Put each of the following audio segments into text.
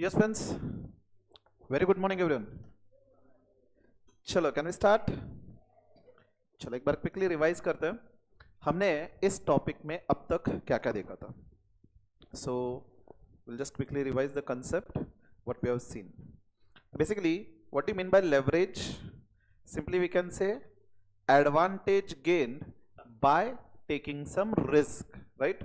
Yes, friends. Very good morning, everyone. चलो, can we start? चलो एक बार क्विकली रिवाइज करते हैं हमने इस टॉपिक में अब तक क्या क्या देखा था. So will just quickly revise the concept what we have seen. Basically what you mean by leverage? Simply we can say advantage gained by taking some risk, right?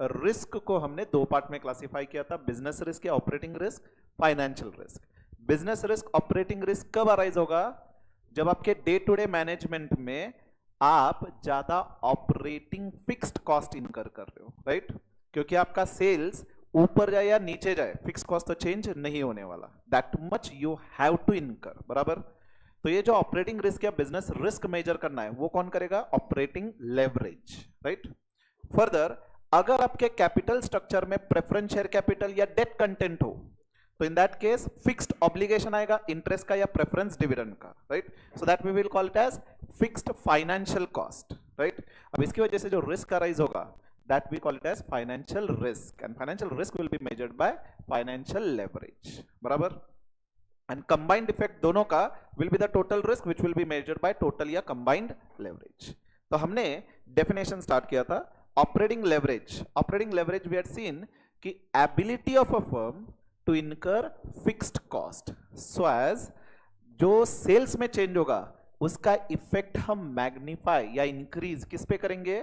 Risk को हमने दो पार्ट में क्लासिफाई किया था, business risk या operating risk, financial risk. Business risk, operating risk कब arise होगा? जब आपके डे टू डे मैनेजमेंट में आप ज्यादा ऑपरेटिंग फिक्स्ड कॉस्ट इनकर कर रहे हो, राइट? क्योंकि आपका सेल्स ऊपर जाए या नीचे जाए, फिक्स कॉस्ट तो चेंज नहीं होने वाला. That much you have to incur, बराबर? तो ये जो ऑपरेटिंग रिस्क या बिजनेस रिस्क मेजर करना है वो कौन करेगा? Operating leverage, right? फर्दर, अगर आपके कैपिटल स्ट्रक्चर में प्रेफरेंस शेयर कैपिटल या डेट कंटेंट हो तो in that case fixed obligation आएगा, इंटरेस्ट का या प्रेफरेंस डिविडेंड का, right? So that we will call it as fixed financial cost, right? अब इसकी वजह से जो रिस्क अराइज होगा that we call it as financial risk, and financial risk will be measured by financial leverage, बराबर? And combined effect दोनों का will be the total risk which will be measured by total या combined leverage. तो हमने definition start किया था operating leverage. Operating leverage we had seen कि ability of a firm to incur fixed cost so as जो sales में change होगा उसका इफेक्ट हम मैग्नीफाई या इंक्रीज किस पे करेंगे?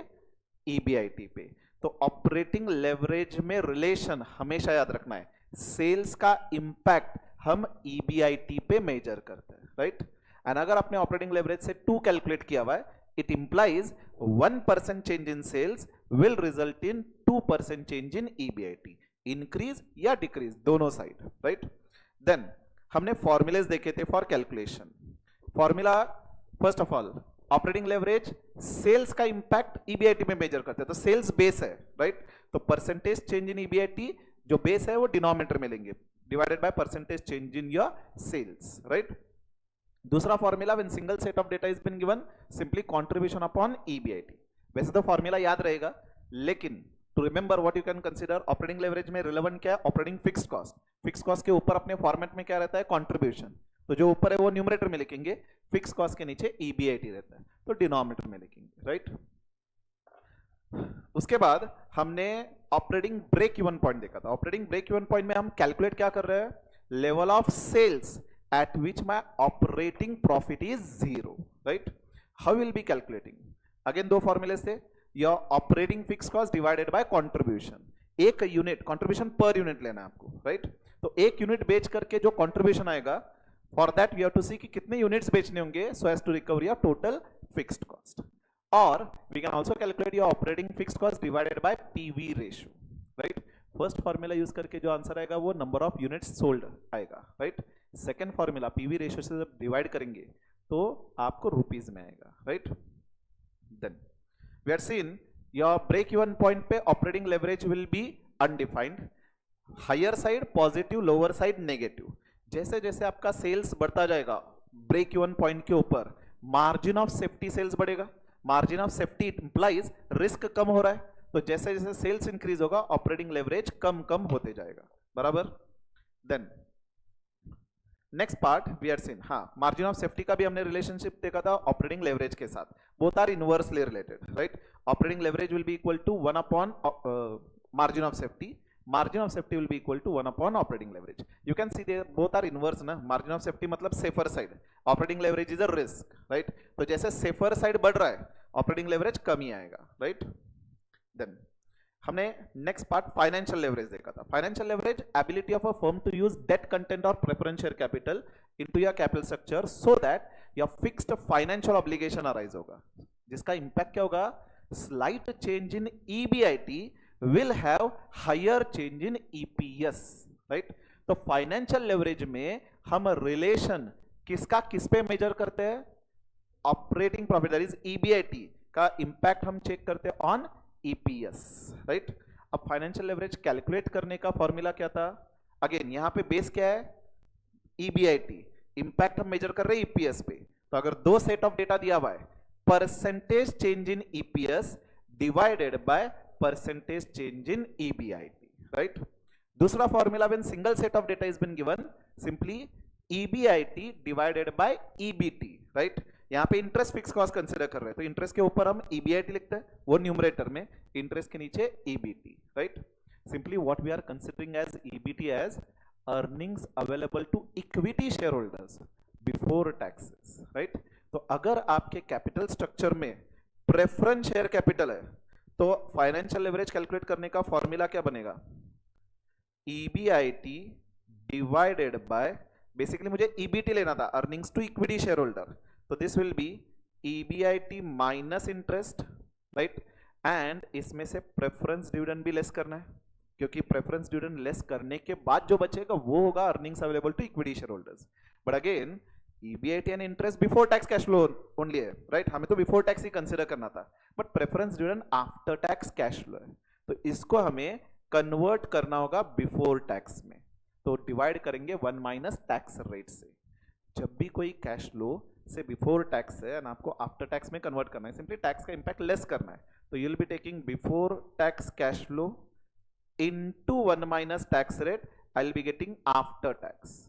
ईबीआईटी पे. तो ऑपरेटिंग लेवरेज में रिलेशन हमेशा याद रखना है, सेल्स का इंपैक्ट हम ईबीआईटी पे मेजर करते हैं, राइट? एंड अगर आपने ऑपरेटिंग लेवरेज से 2 कैलकुलेट किया हुआ है, it implies 1% change in sales will result in 2% change in EBIT, increase या decrease दोनों साइड, राइट? देन हमने फॉर्मूलेज देखे थे for calculation. Formula first of all, operating leverage sales का इंपैक्ट ईबीआईटी में मेजर करते हैं. तो सेल्स बेस है, राइट? तो परसेंटेज चेंज इन ईबीआईटी जो बेस है वो डिनोमिनेटर में लेंगे, divided by percentage change in your sales, right? दूसरा formula, when single set of data is been given, simply contribution upon EBIT. वैसे तो फॉर्मूला याद रहेगा, लेकिन to remember what you can consider, operating leverage में relevant क्या है? Operating fixed cost. Fixed cost के ऊपर अपने फॉर्मेट में क्या रहता है? कंट्रीब्यूशन. तो जो ऊपर है वो न्यूमरेटर में लिखेंगे, फिक्स्ड कॉस्ट के नीचे ईबीआईटी रहता है तो डिनोमिनेटर में लिखेंगे, राइट? उसके बाद हमने ऑपरेटिंग ब्रेक इवन पॉइंट देखा था. ऑपरेटिंग ब्रेक इवन पॉइंट में हम कैलकुलेट क्या कर रहे हैं? Level of sales at which my operating profit is 0, right? How will be calculating? Again दो फॉर्मूले से, your operating fixed cost divided by contribution. एक यूनिट contribution पर यूनिट लेना है आपको, right? तो एक यूनिट बेच करके जो contribution आएगा, for that we have to see कि कितने यूनिट्स बेचने होंगे so as to recover your total fixed cost. और we can also calculate your operating fixed cost divided by PV ratio, right? First formula use करके जो answer आएगा वो number of units sold आएगा, right? Second formula PV ratio से जब divide करेंगे तो आपको रुपीस में आएगा, right? Then we had seen your break even point पे operating leverage will be undefined, higher side positive, lower side negative. जैसे जैसे आपका सेल्स बढ़ता जाएगा ब्रेक इवन पॉइंट के ऊपर, मार्जिन ऑफ सेफ्टी सेल्स बढ़ेगा. Margin of safety implies risk कम हो रहा है, तो जैसे जैसे सेल्स इंक्रीज होगा ऑपरेटिंग लेवरेज कम कम होते जाएगा, बराबर? Then next part we are seen, हाँ, मार्जिन ऑफ सेफ्टी का भी हमने रिलेशनशिप देखा था ऑपरेटिंग लेवरेज के साथ. Both are inversely related, right? Operating leverage will be equal to 1 upon margin of safety. Margin of safety will be equal to 1 upon operating leverage. You can see they both are inverse ना. Margin of safety मतलब safer side, operating leverage is a risk, right? तो जैसे safer side बढ़ रहा है operating leverage कम ही आएगा, राइट? देन हमने नेक्स्ट पार्ट फाइनेंशियल लेवरेज देखा था. Financial leverage, ability of a firm to use debt content और preference share capital into your capital structure so that your fixed financial obligation arise होगा, जिसका impact क्या होगा? Slight change in EBIT will have higher change in EPS, right? तो financial leverage में हम relation किसका किस पे मेजर करते हैं? Operating profit that is EBIT का इंपैक्ट हम चेक करते हैं ऑन EPS, राइट? अब फाइनेंशियल लेवरेज कैलकुलेट करने का फॉर्मूला क्या था? अगेन यहां पे बेस क्या है? EBIT. इंपैक्ट हम मेजर कर रहे हैं EPS पे. तो अगर दो सेट ऑफ डेटा दिया हुआ है, percentage change in EPS divided by percentage change in EBIT, right? दूसरा formula when single set of data is been given, simply EBIT divided by EBT, right. यहाँ पे इंटरेस्ट फिक्स कॉस्ट कंसीडर कर रहे हैं, तो इंटरेस्ट के ऊपर हम EBIT लिखते हैं, वो न्यूमरेटर में, इंटरेस्ट के नीचे EBT, right. Simply what we are considering as EBT as earnings available to equity share holders before taxes, right. तो अगर आपके कैपिटल स्ट्रक्चर में प्रेफरेंस शेयर कैपिटल है, तो फाइनेंशियल लेवरेज कैलकुलेट करने का फॉर्मूला क्या बनेगा? EBIT डिवाइडेड बाय, बेसिकली मुझे EBT लेना था, earnings to equity share holder, तो this will be EBIT minus interest, right. And इसमें से प्रेफरेंस डिविडेंड भी लेस करना है, क्योंकि प्रेफरेंस डिविडेंड लेस करने के बाद जो बचेगा वो होगा earnings available to equity share holders. But again EBIT and interest before tax cash flow only है, राइट। हमें तो बिफोर टैक्स ही कंसीडर करना था, but preference dividend after tax cash flow है, तो इसको हमें कन्वर्ट करना होगा बिफोर टैक्स में। तो डिवाइड करेंगे 1 माइनस टैक्स रेट से। जब भी कोई कैश फ्लो से बिफोर टैक्स है एंड आपको आफ्टर टैक्स में कन्वर्ट करना है, सिंपली टैक्स का इंपैक्ट लेस करना है, तो you will be taking before tax cash flow into 1 minus tax rate, I will be getting after tax.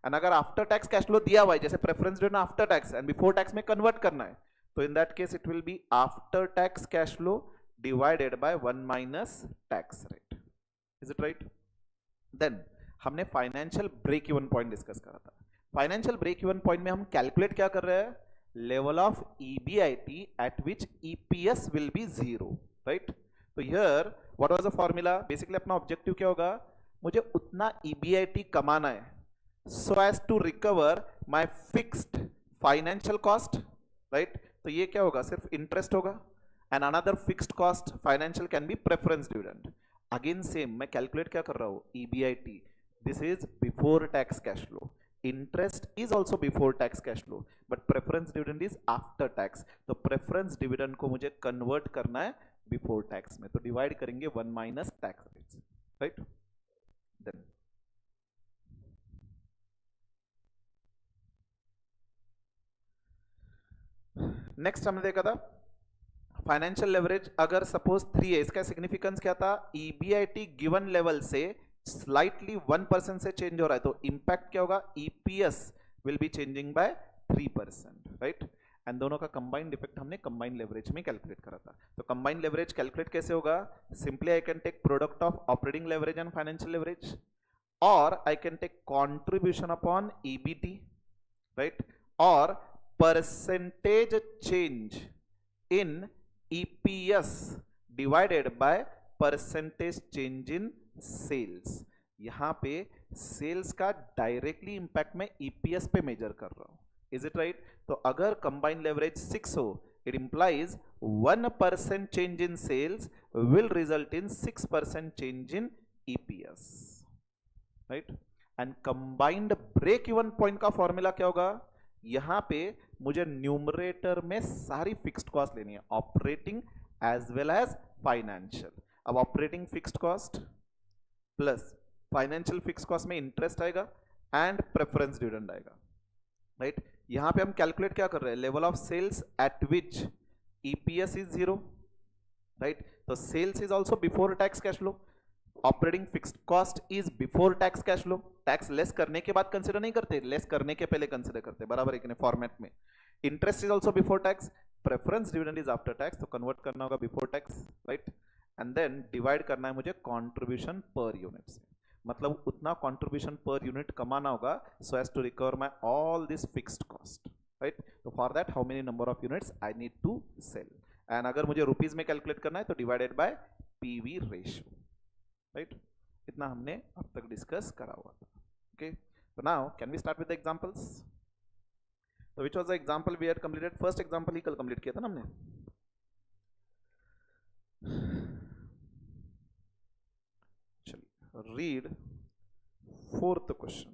And अगर आफ्टर टैक्स कैश फ्लो दिया हुआ है, जैसे preference dividend after tax and before tax में convert करना है, तो in that case it will be after tax cash flow divided by 1 minus tax rate. Is it right? Then हमने financial break even point discuss करा था। Financial break even point में हम calculate क्या कर रहे हैं? Level of EBIT at which EPS will be 0, right. तो here what was the formula? Basically अपना ऑब्जेक्टिव क्या होगा? मुझे उतना EBIT कमाना है so as to recover my fixed financial cost, right. तो ये क्या होगा? सिर्फ इंटरेस्ट होगा, and another fixed cost financial can be preference dividend. Again same, मैं कैलकुलेट क्या कर रहा हूं? EBIT, this is before tax cash flow, interest is also before tax cash flow, but preference dividend is after tax, तो preference dividend को मुझे convert करना है before tax में, तो divide करेंगे 1 minus tax rates, right? Then next हमने देखा था फाइनेंशियल लेवरेज, अगर सपोज 3 है, इसका सिग्निफिकेंस क्या था? EBIT गिवन लेवल से स्लाइटली 1% से चेंज हो रहा है, तो इंपैक्ट क्या होगा? EPS will be changing by 3%, right. And दोनों का कंबाइंड इफेक्ट हमने कंबाइंड लेवरेज में कैलकुलेट करा था। तो कंबाइंड लेवरेज कैलकुलेट कैसे होगा? Simply I can take product of operating leverage and financial leverage, और I can take contribution upon EBT, right, और percentage change in EPS divided by percentage change in sales. यहां पे sales का directly impact मैं EPS पे measure कर रहा हूं। Is it right? तो अगर कंबाइंड लेवरेज 6 हो, it implies 1% change in sales will result in 6% change in EPS, right. And combined break even point का फॉर्मूला क्या होगा? यहां पे मुझे न्यूमरेटर में सारी फिक्स्ड कॉस्ट लेनी है, operating as well as financial. अब operating fixed cost plus financial fixed cost में इंटरेस्ट आएगा एंड प्रेफरेंस डिविडेंड आएगा, राइट। यहां पे हम कैलकुलेट क्या कर रहे हैं? Level of sales at which EPS is 0, right. तो sales is also before tax cash flow, operating fixed cost is before tax cash flow, tax less करने के बाद कंसीडर नहीं करते, लेस करने के पहले कंसीडर करते, बराबर है कि नहीं फॉर्मेट में। Interest is also before tax, preference dividend is after tax, तो कन्वर्ट करना होगा before tax, right. And then divide करना है मुझे कंट्रीब्यूशन पर यूनिट से, मतलब उतना कंट्रीब्यूशन पर यूनिट कमाना होगा so as to recover my all this fixed cost, right. तो for that how many number of units I need to sell, and अगर मुझे रुपीज में कैलकुलेट करना है तो divided by PV ratio, right. इतना हमने अब तक डिस्कस करा हुआ था। Okay, so now can we start with the examples? So which was the example we had completed? First example ही कल कंप्लीट किया था ना हमने। चलिए read fourth question.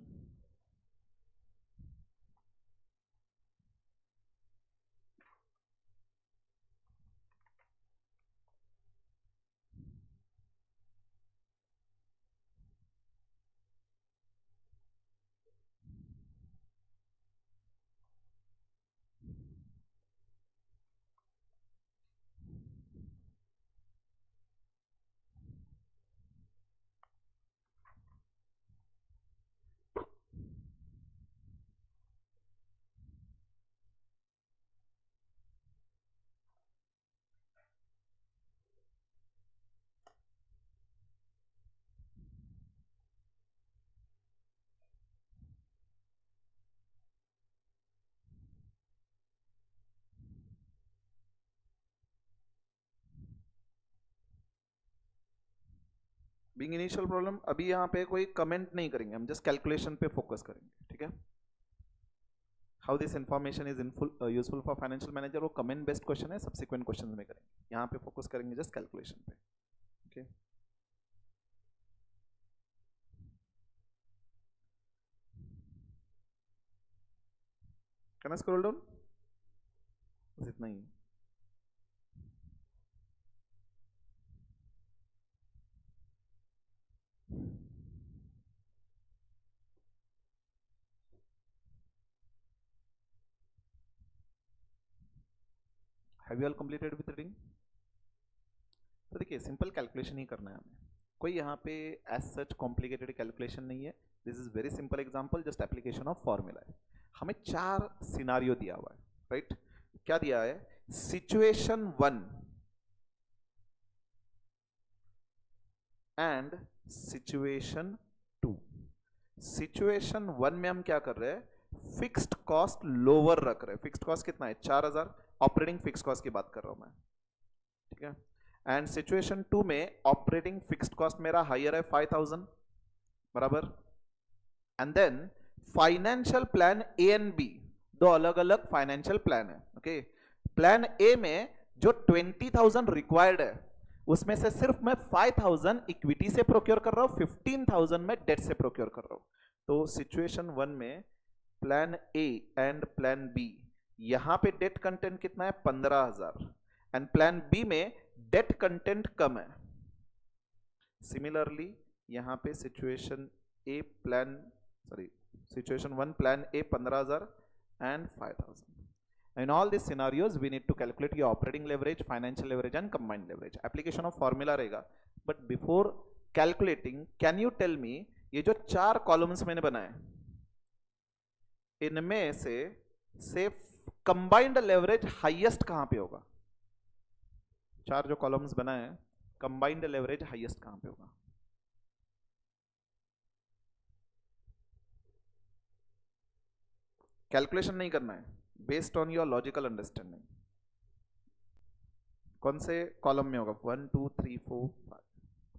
Being initial problem, अभी यहाँ पे कोई कमेंट नहीं करेंगे, हम जस्ट कैलकुलेशन पे फोकस करेंगे, ठीक है। How this information is useful for financial manager, वो कमेंट बेस्ड क्वेश्चन है, सब्सिक्वेंट क्वेश्चन में करेंगे, यहाँ पे फोकस करेंगे जस्ट कैलकुलेशन पे, okay. Can I scroll down, बस इतना ही। Have you all completed with reading? तो देखिए सिंपल कैलकुलेशन ही करना है हमें, कोई यहाँ पे एज सच कॉम्प्लिकेटेड कैलकुलेशन नहीं है, this is very simple example, just application of formula है। हमें 4 सिनारियो दिया हुआ है, राइट? क्या दिया है? Situation 1 and situation 2। सिचुएशन 1 में हम क्या कर रहे हैं? फिक्स्ड कॉस्ट लोअर रख रहे हैं। फिक्स्ड कॉस्ट कितना है? 4000। ऑपरेटिंग फिक्स्ड कॉस्ट की बात कर रहा हूं मैं, ठीक है। एंड सिचुएशन 2 में ऑपरेटिंग फिक्स्ड कॉस्ट मेरा हायर है 5000, बराबर। And then financial plan A and B, दो अलग अलग फाइनेंशियल प्लान है, ओके। प्लान ए में जो 20,000 रिक्वायर्ड है उसमें से सिर्फ मैं 5,000 इक्विटी से प्रोक्योर कर रहा हूं, 15,000 मैं डेट से प्रोक्योर कर रहा हूं। तो सिचुएशन 1 में plan A and plan B, यहां पे डेट कंटेंट कितना है? 15,000। एंड प्लान बी में डेट कंटेंट कम है। सिमिलरली यहां पे situation A plan situation 1 plan A 15,000 and 5,000. In all these scenarios we need to calculate your operating leverage, financial leverage and combined leverage. Application of formula रहेगा, but before calculating can you tell me ये जो 4 columns मैंने बनाए इनमें से combined leverage highest कहां पे होगा? 4 जो कॉलम्स बनाए हैं, कंबाइंड लेवरेज हाईएस्ट कहां पे होगा? कैलकुलेशन नहीं करना है, based on your logical understanding. कौन से कॉलम में होगा? 1 2 3 4 5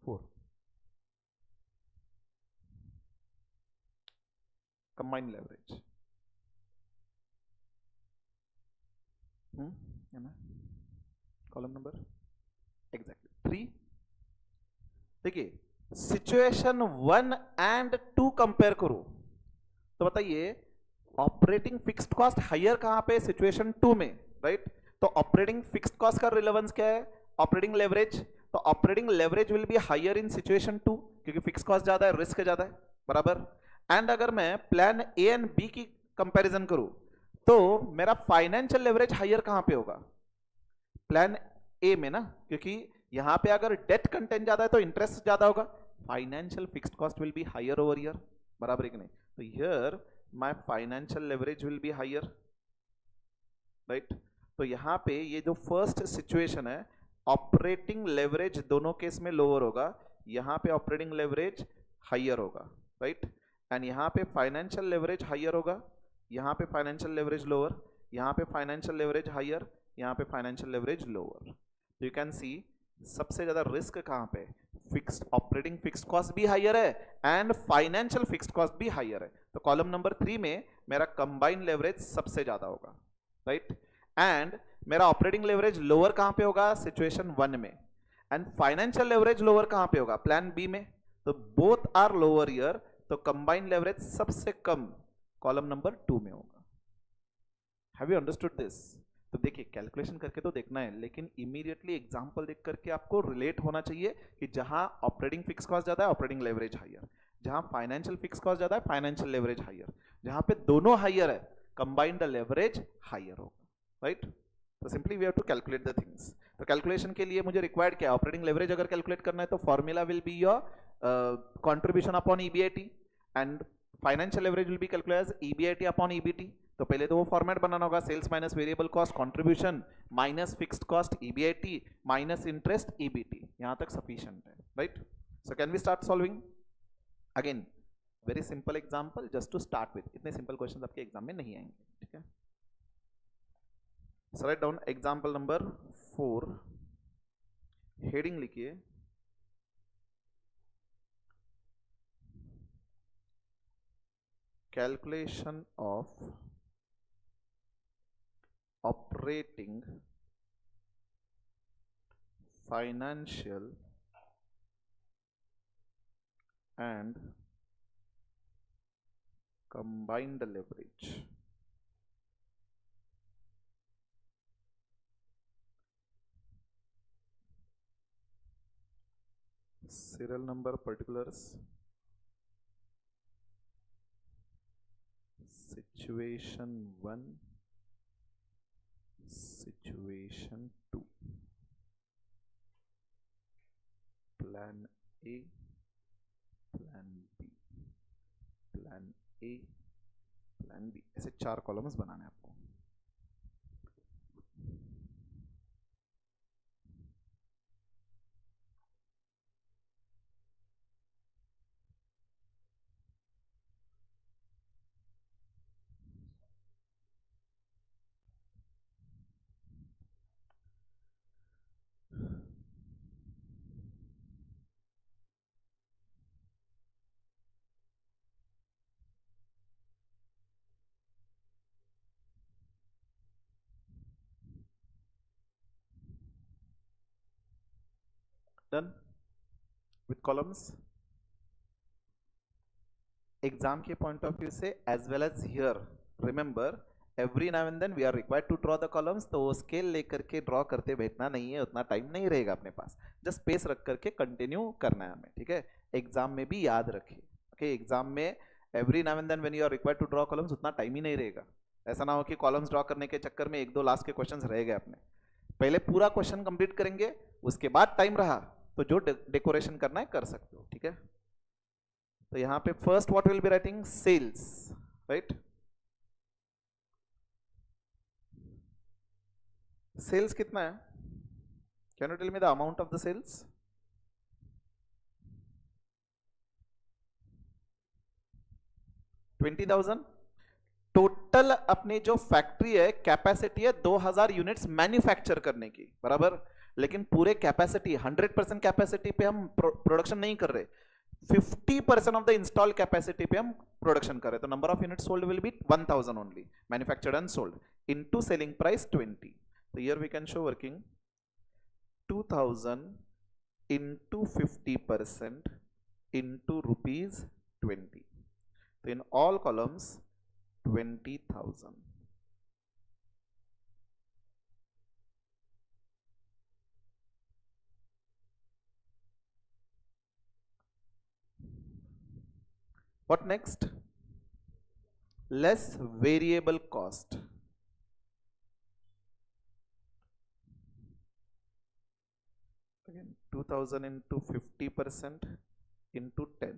4 कंबाइंड लेवरेज, है ना? Column number exactly 3। देखिए सिचुएशन 1 एंड 2 कंपेयर करो तो बताइए ऑपरेटिंग फिक्स्ड कॉस्ट हायर कहां पे? सिचुएशन 2 में, राइट? तो ऑपरेटिंग फिक्स्ड कॉस्ट का रिलेवेंस क्या है? Operating leverage. तो operating leverage will be higher in situation 2 क्योंकि फिक्स्ड कॉस्ट ज्यादा है, रिस्क ज्यादा है, बराबर। एंड अगर मैं प्लान ए एंड बी की कंपैरिजन करूं तो मेरा फाइनेंशियल लेवरेज हायर कहां पे होगा? प्लान ए में ना, क्योंकि यहां पे अगर डेट कंटेंट ज्यादा है तो इंटरेस्ट ज्यादा होगा, financial fixed cost will be higher over here, बराबर है कि नहीं? तो here my financial leverage will be higher, right? तो यहां पे ये जो फर्स्ट सिचुएशन है ऑपरेटिंग लेवरेज दोनों केस में लोअर होगा, यहां पे ऑपरेटिंग लेवरेज हायर होगा, राइट? एंड यहां पे फाइनेंशियल लेवरेज हायर होगा, यहां पे फाइनेंशियल लेवरेज लोअर, यहां पे फाइनेंशियल लेवरेज हायर, यहां पे फाइनेंशियल लेवरेज लोअर। तो यू कैन सी सबसे ज्यादा रिस्क कहां पे? फिक्स्ड ऑपरेटिंग फिक्स्ड कॉस्ट भी हायर है एंड फाइनेंशियल फिक्स्ड कॉस्ट भी हायर है। तो कॉलम नंबर 3 में मेरा कंबाइंड लेवरेज सबसे ज्यादा होगा, राइट? एंड मेरा ऑपरेटिंग लेवरेज लोअर कहां पे होगा? सिचुएशन 1 में। एंड फाइनेंशियल लेवरेज लोअर कहां पे होगा? प्लान बी में। तो बोथ आर लोअर हियर, तो कंबाइंड लेवरेज सबसे कम कॉलम नंबर 2 में होगा। Have you understood this? तो देखिए कैलकुलेशन करके तो देखना है, लेकिन इमीडिएटली एग्जांपल देख करके आपको रिलेट होना चाहिए कि जहां ऑपरेटिंग फिक्स कॉस्ट ज्यादा है ऑपरेटिंग लेवरेज हायर, जहां फाइनेंशियल फिक्स कॉस्ट ज्यादा है फाइनेंशियल लेवरेज हायर, जहां पे दोनों हायर है कंबाइंड लेवरेज हायर होगा, राइट? तो simply we have to calculate the things. तो कैलकुलेशन के लिए मुझे रिक्वायर्ड क्या है? ऑपरेटिंग लेवरेज अगर कैलकुलेट करना है तो formula will be your contribution upon EBIT and financial leverage will be calculated as EBIT upon EBT. तो पहले तो वो फॉर्मेट बनाना होगा, sales minus variable cost contribution minus fixed cost EBIT minus interest EBT. यहां तक सफिशिएंट है, right? So can we start solving? Again very simple example just to start with, इतने सिंपल क्वेश्चंस आपके एग्जाम में नहीं आएंगे, ठीक है? So write down example number 4, heading लिखिए calculation of operating financial and combined leverage. Serial number particulars, situation 1, situation 2, plan A, plan B, plan A, plan B, ऐसे 4 columns बनाने हैं आपको. Done with columns. एग्जाम के point of view से as well as here remember every now and then we are required to draw the columns. तो वो scale लेकर के ड्रॉ करते बैठना नहीं है, उतना टाइम नहीं रहेगा अपने पास. जस्ट स्पेस रख करके कंटिन्यू करना है हमें, ठीक है. एग्जाम में भी याद रखिए, ओके. एग्जाम में every now and then when you are required to draw columns उतना टाइम ही नहीं रहेगा. ऐसा ना हो कि कॉलम्स ड्रॉ करने के चक्कर में 1-2 लास्ट के क्वेश्चंस रह गए अपने. पहले पूरा क्वेश्चन कंप्लीट करेंगे, उसके बाद टाइम रहा तो जो डेकोरेशन करना है कर सकते हो, ठीक है. तो यहां पे first what will be writing sales, right. Sales कितना है? Can you tell me the amount of the sales? 20,000. Total अपनी जो फैक्ट्री है कैपेसिटी है 2000 यूनिट्स मैन्युफैक्चर करने की, बराबर. लेकिन पूरे कैपेसिटी 100% कैपेसिटी पे हम प्रोडक्शन नहीं कर रहे. 50% ऑफ द इंस्टॉल कैपेसिटी पे हम प्रोडक्शन कर रहे. तो number of units sold will be 1000 only, manufactured and sold, into selling price 20. तो here we can show working 2000 into 50% into rupees 20. So in all columns 20,000. What next? Less variable cost. Again 2000 into 50% into 10.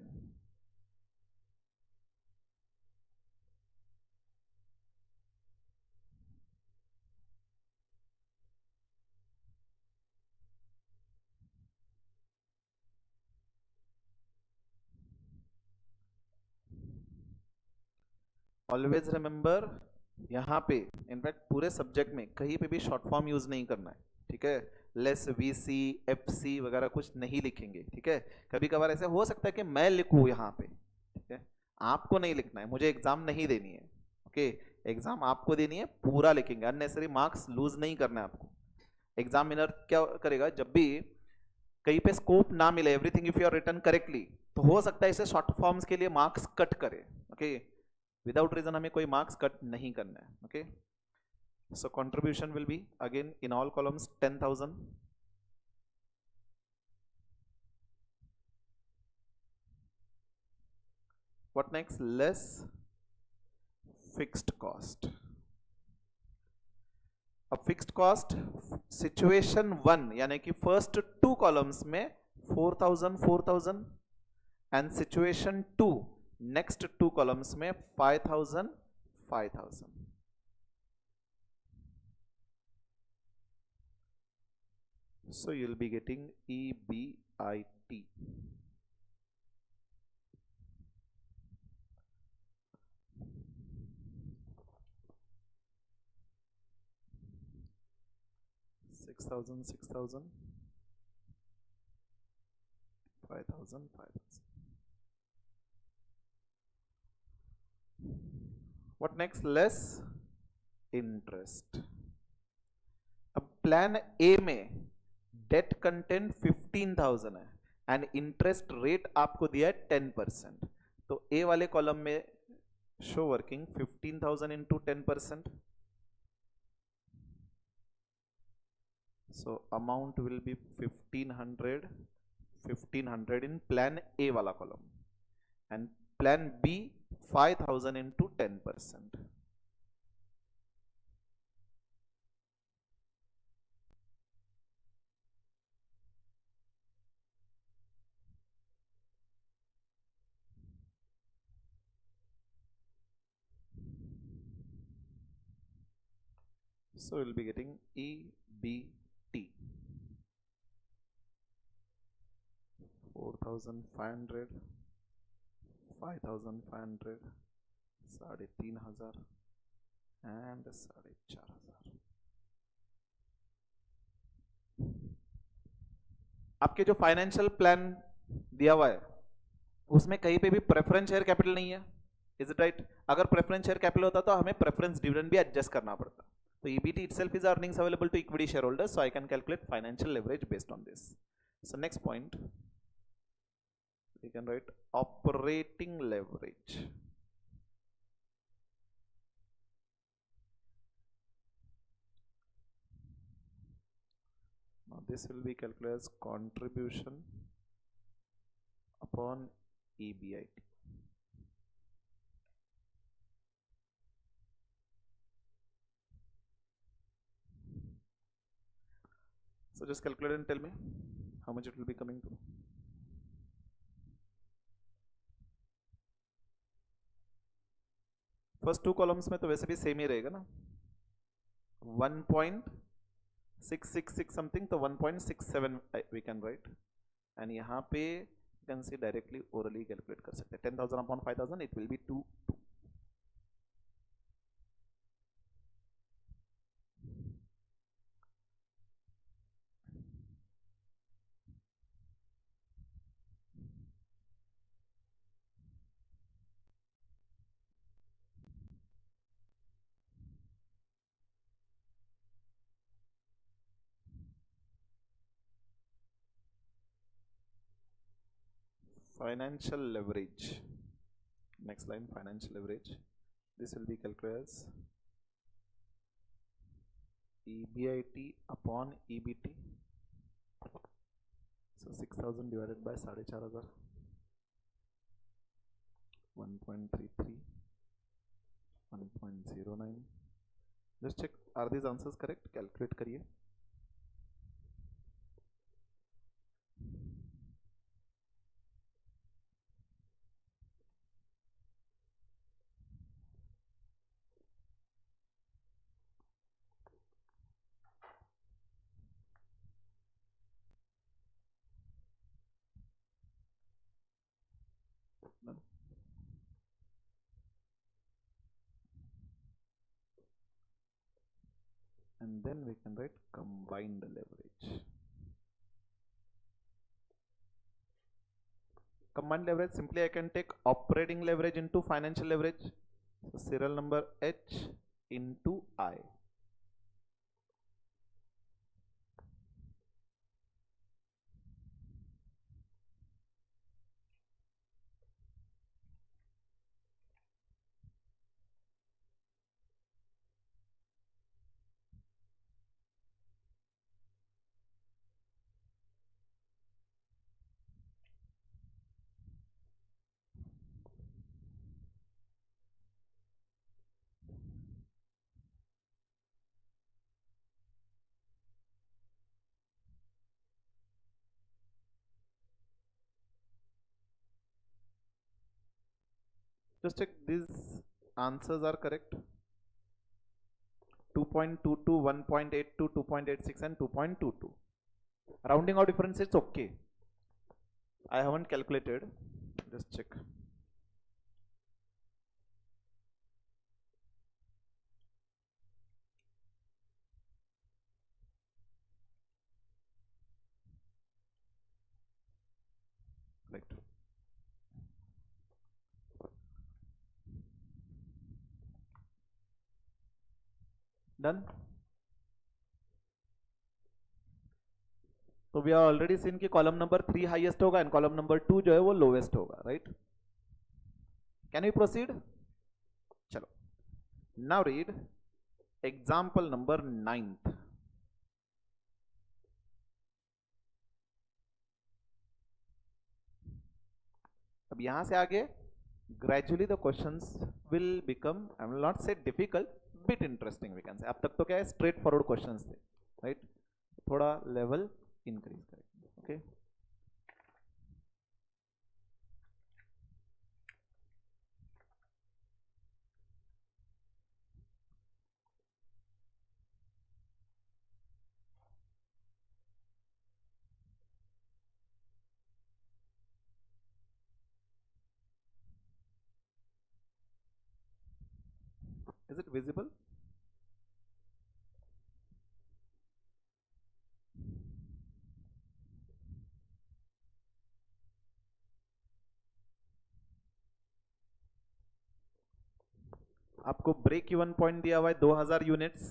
Always remember यहाँ पे in fact पूरे subject में कहीं पे भी short form use नहीं करना है, ठीक है. लेस वीसी एफसी वगैरह कुछ नहीं लिखेंगे, ठीक है. कभी कभार ऐसे हो सकता है कि मैं लिखूं यहाँ पे, ठीक है. आपको नहीं लिखना है, मुझे एग्जाम नहीं देनी है, ओके. एग्जाम आपको देनी है, पूरा लिखेंगे. अननेसेसरी मार्क्स लूज नहीं करना है आपको. एग्जामिनर क्या करेगा, जब भी कहीं पे स्कोप ना मिले, everything if you are written correctly, तो हो सकता है इसे शॉर्ट फॉर्म्स के लिए मार्क्स कट करे, ओके. विदाउट रीजन हमें कोई मार्क्स कट नहीं करना है, okay. So contribution will be again in all columns 10,000. What next? Less fixed cost. अब फिक्स्ड कॉस्ट सिचुएशन 1 यानी कि फर्स्ट 2 कॉलम्स में 4,000 4,000 एंड सिचुएशन 2 नेक्स्ट 2 कॉलम्स में 5,000 5,000. So you'll be getting EBIT. Six thousand, 6,000, 5,000, 5,000. What next? Less interest. अब plan A में debt content 15,000 है and interest rate आपको दिया है 10%. तो ए वाले कॉलम में show working 15,000 into 10%. So amount will be 1500 in plan A wala column and plan B 5,000 into 10%. So we'll be getting EBT 4,500 5,500 3,500 and 4,500. आपके जो फाइनेंशियल प्लान दिया हुआ है उसमें कहीं पे भी प्रेफरेंस शेयर कैपिटल नहीं है. Is it right? अगर प्रेफरेंस शेयर कैपिटल होता तो हमें प्रेफरेंस डिविडेंड भी एडजस्ट करना पड़ता. So EBT itself is earnings available to equity shareholders, so I can calculate financial leverage based on this. So next point, we can write operating leverage. Now this will be calculated as contribution upon EBIT. So just calculate and tell me how much it will be coming to. First two columns में तो वैसे भी same ही रहेगा ना. 1.666 something, तो 1.67 we can right. And यहाँ पे you can see directly orally calculate कर सकते हैं. 10,000 upon 5,000 it will be 2. Financial leverage. Next line, financial leverage. This will be calculated as EBIT upon EBT. So 6,000 divided by 4,500. 1.33, 1.09. Just check, are these answers correct? Calculate करिए. And then we can write combined leverage. Combined leverage, simply I can take operating leverage into financial leverage. So serial number H into I. Just check these answers are correct. 2.22, 1.82, 2.86 and 2.22. Rounding out difference is okay. I haven't calculated. Just check. Right. Done. तो we are already seen कि column number 3 highest होगा and column number 2 जो है वो lowest होगा, right. Can we proceed? चलो, now read example number 9th. अब यहां से आगे gradually the questions will become, I will not say difficult, bit interesting we can say. अब तक तो क्या है, स्ट्रेट फॉरवर्ड क्वेश्चंस थे, राइट. थोड़ा लेवल इंक्रीज करेंगे. Okay, is it visible? आपको ब्रेक इवन पॉइंट दिया हुआ है 2000 यूनिट्स,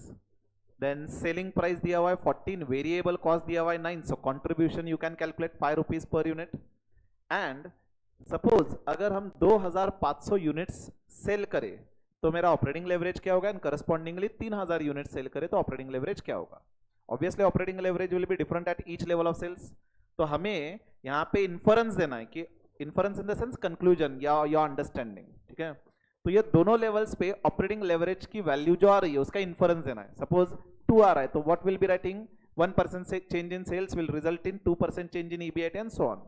देन सेलिंग प्राइस दिया हुआ है 14, वेरिएबल कॉस्ट दिया हुआ है 9, so contribution you can calculate 5 rupees per unit. And suppose अगर हम 2500 यूनिट्स सेल करें तो मेरा ऑपरेटिंग लेवरेज क्या होगा, एंड करस्पॉन्डिंगली 3000 यूनिट सेल करें तो ऑपरेटिंग लेवरेज क्या होगा. Obviously operating leverage will be different at each level of sales. तो हमें यहाँ पे इन्फरेंस देना है कि inference in the sense conclusion या अंडरस्टैंडिंग, ठीक है. तो ये दोनों लेवल्स पे ऑपरेटिंग लेवरेज की वैल्यू जो आ रही है उसका इन्फरेंस देना है. सपोज 2 आ रहा है तो what will be writing, 1% change in sales will result in 2% change in EBIT and so on.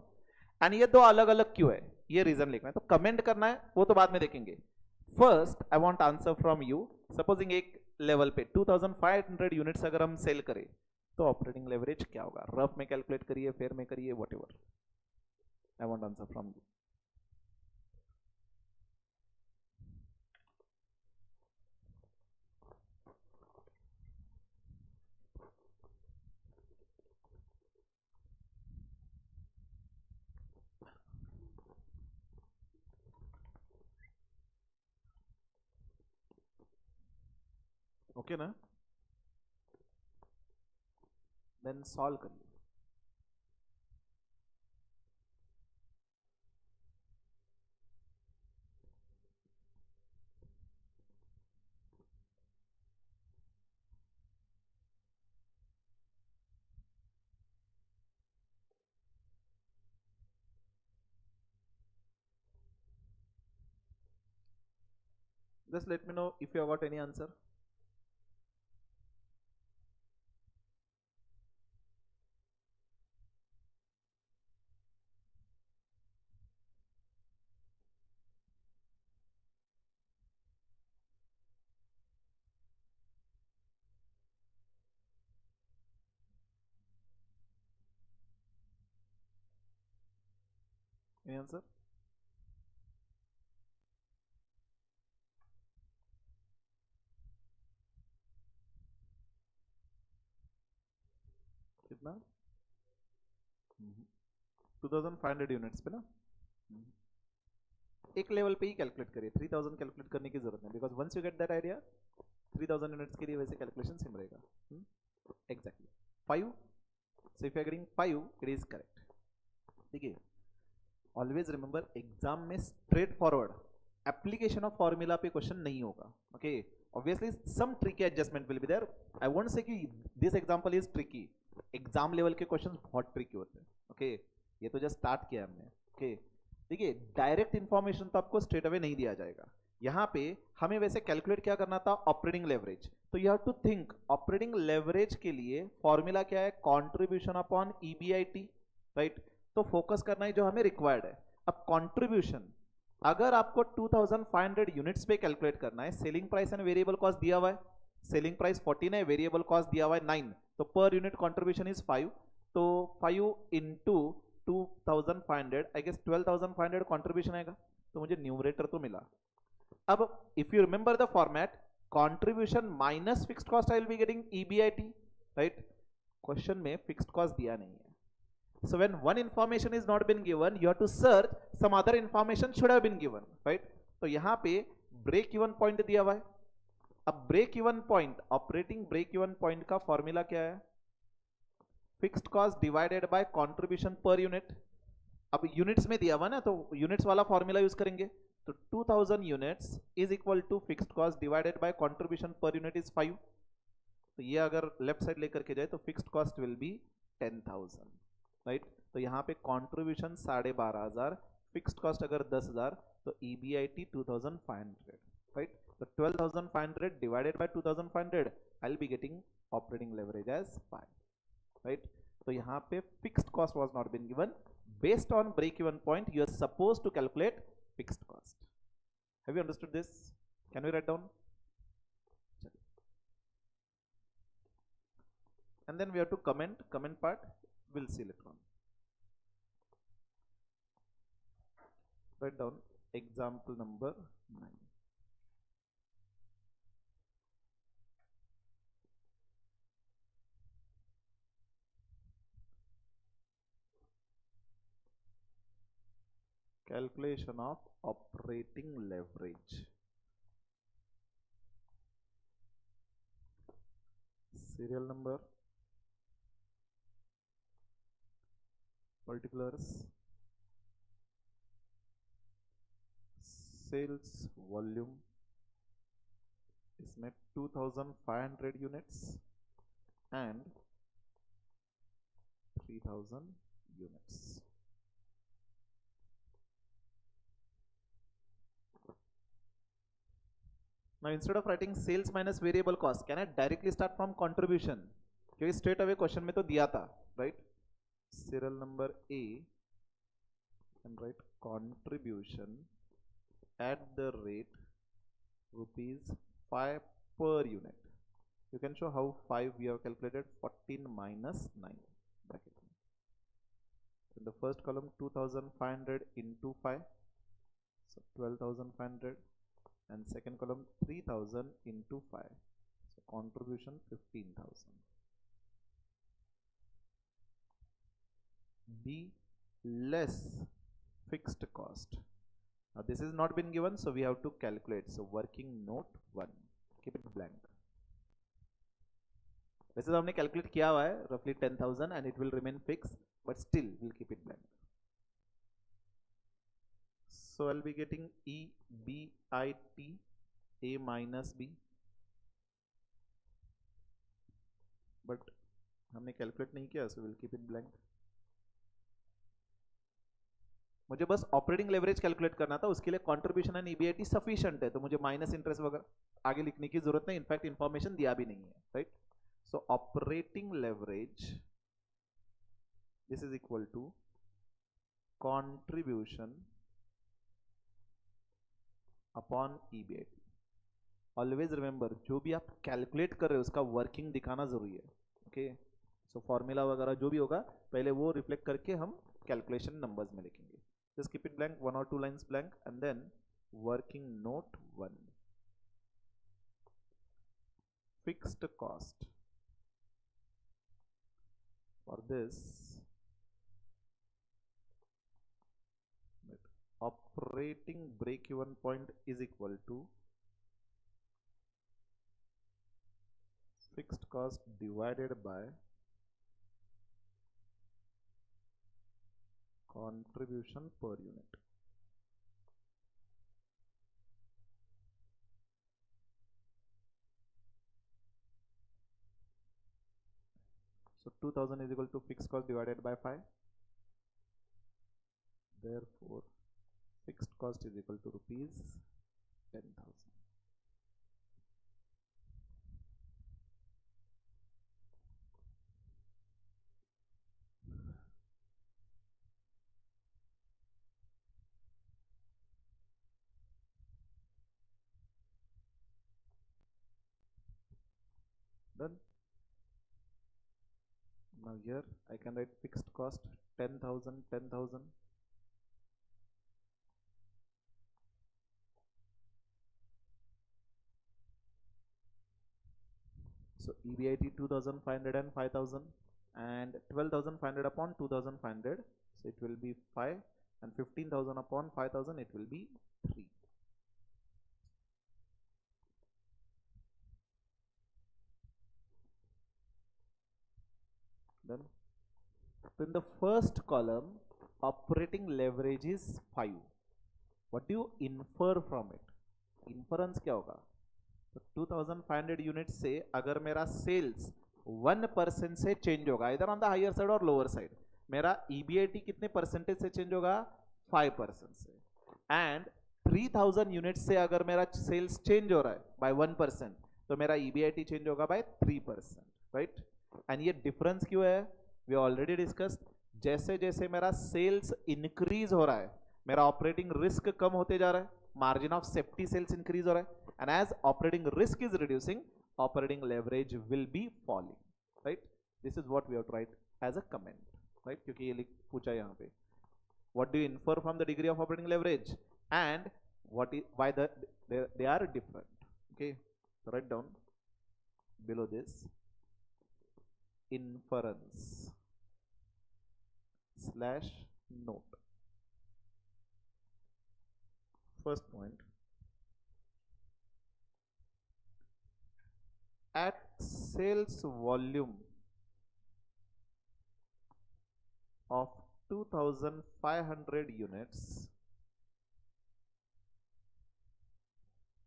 And ये दो अलग अलग क्यों है, ये रीजन लिखना है. तो कमेंट करना है, वो तो बाद में देखेंगे. First I want answer from you. Supposing एक लेवल पे 2500 यूनिट्स अगर हम सेल करें तो ऑपरेटिंग लेवरेज क्या होगा. रफ में कैलकुलेट करिए, फेयर में करिए, whatever. I want answer from you. Okay ना, देन सॉल्व करिए. Just let me know if you have got any answer. Any answer? कितना? 2500 यूनिट्स पे ना. एक लेवल पे ही कैलकुलेट करिए, 3000 कैलकुलेट करने की जरूरत नहीं, because once you get that idea 3000 units के लिए वैसे कैलकुलेशन सेम रहेगा. Exactly 5. So if you are getting 5 it is correct. ठीक है, ऑलवेज रिमेंबर एग्जाम में straight forward application of formula पे क्वेश्चन नहीं होगा. Okay, obviously some tricky adjustment will be there. I won't say कि this example is tricky. Exam level के questions बहुत tricky होते हैं. ओके, ये तो जस्ट स्टार्ट किया हमने. ओके, देखिए डायरेक्ट इंफॉर्मेशन तो आपको स्ट्रेट अवे नहीं दिया जाएगा. यहाँ पे हमें वैसे कैलकुलेट क्या करना था, ऑपरेटिंग लेवरेज. तो you have to think operating leverage के लिए फॉर्मूला क्या है, कॉन्ट्रीब्यूशन अपॉन ईबीआईटी, राइट. तो फोकस करना है जो हमें रिक्वायर्ड है. अब कॉन्ट्रीब्यूशन अगर आपको 2500 यूनिट्स पे कैलकुलेट करना है, selling price and variable cost दिया हुआ है. सेलिंग प्राइस 14 है, वेरिएबल कॉस्ट दिया हुआ है 9, तो पर यूनिट कॉन्ट्रीब्यूशन इज 5. तो 5 इंटू 2500, आई गेस 12500 कॉन्ट्रीब्यूशन आएगा. तो मुझे न्यूमरेटर तो मिला. अब if you remember the format, contribution minus fixed cost I will be getting EBIT, right. Question में फिक्स्ड कॉस्ट दिया नहीं है. So when one information is not been given, you have to search some other information should have been given, right. तो यहाँ पे break even point दिया हुआ है, अब break even point, operating break even point का फॉर्मूला क्या है? Fixed cost divided by contribution per unit. अब यूनिट्स में दिया हुआ ना, तो यूनिट्स वाला फॉर्मूला यूज करेंगे। तो 2000 units is equal to fixed cost divided by contribution per unit is 5। तो ये अगर लेफ्ट साइड लेकर के जाए तो fixed cost will B 10,000, right. तो यहाँ पे कंट्रीब्यूशन 12,500, फिक्स्ड कॉस्ट अगर 10,000 तो EBIT 2,500, राइट। तो 12,500 divided by 2,500, I will be getting operating leverage as 5, right. तो यहाँ पे fixed cost was not been given, based on break even point you are supposed to calculate fixed cost. Have you understood this? Can we write down? And then we have to comment part we'll see later on. Write down example number 9. Calculation of operating leverage. Serial number, particulars, sales volume, इसमें 2,500 units and 3,000 units. Now instead of writing sales minus variable cost, can I directly start from contribution? क्योंकि straight away question में तो दिया था, right? Serial number A and write contribution at the rate ₹5 per unit. You can show how 5 we have calculated, 14 minus 9 bracket. In the first column 2,500 into 5, so 12,500, and second column 3,000 into 5, so contribution 15,000. B less fixed cost. Now this is not been given, so we have to calculate. So working note 1, keep it blank. वैसे तो हमने calculate किया हुआ है roughly 10,000 and it will remain fixed, but still we'll keep it blank. So I'll be getting EBIT A minus B, but हमने calculate नहीं किया, so we'll keep it blank. मुझे बस ऑपरेटिंग लेवरेज कैलकुलेट करना था, उसके लिए कंट्रीब्यूशन एंड EBIT सफिशिएंट है, तो मुझे माइनस इंटरेस्ट वगैरह आगे लिखने की जरूरत नहीं, इनफैक्ट इंफॉर्मेशन दिया भी नहीं है, right. So operating leverage this is equal to contribution upon EBIT. Always remember, जो भी आप कैलकुलेट कर रहे हो उसका वर्किंग दिखाना जरूरी है, ओके। सो फॉर्मूला वगैरह जो भी होगा पहले वो रिफ्लेक्ट करके हम कैलकुलेशन नंबर्स में लिखेंगे. Just keep it blank, 1 or 2 lines blank, and then working note 1. Fixed cost. For this, operating break-even point is equal to fixed cost divided by contribution per unit. So 2,000 is equal to fixed cost divided by 5. Therefore, fixed cost is equal to rupees 10,000. Done. Now here I can write fixed cost 10,000, 10,000. So EBIT 2,500 and 5,000, and 12,500 upon 2,500, so it will be 5, and 15,000 upon 5,000, it will be 3. Then, so in the first column, operating leverage is 5. What do you infer from it? Inference क्या होगा? तो 2500 unit से अगर मेरा sales 1% से change होगा, इधर on the higher side और लोअर साइड, मेरा ईबीआईटी कितने परसेंटेज से चेंज होगा? 5% से. एंड 3000 यूनिट से अगर मेरा सेल्स चेंज हो रहा है बाय 1%, तो मेरा ईबीआईटी चेंज होगा बाय 3%, राइट? एंड ये डिफरेंस क्यों है? We already discussed. जैसे जैसे मेरा सेल्स इंक्रीज हो रहा है, मेरा ऑपरेटिंग रिस्क कम होते जा रहा है, margin of safety sales increase हो रहा है, and as operating risk is reducing, operating leverage will be falling, right? This is what we have tried as a comment, right? क्योंकि ये पूछा है यहाँ पे, what do you infer from the degree of operating leverage and what is why they are different? Okay, so write down below this inference slash note. First point, at sales volume of 2500 units,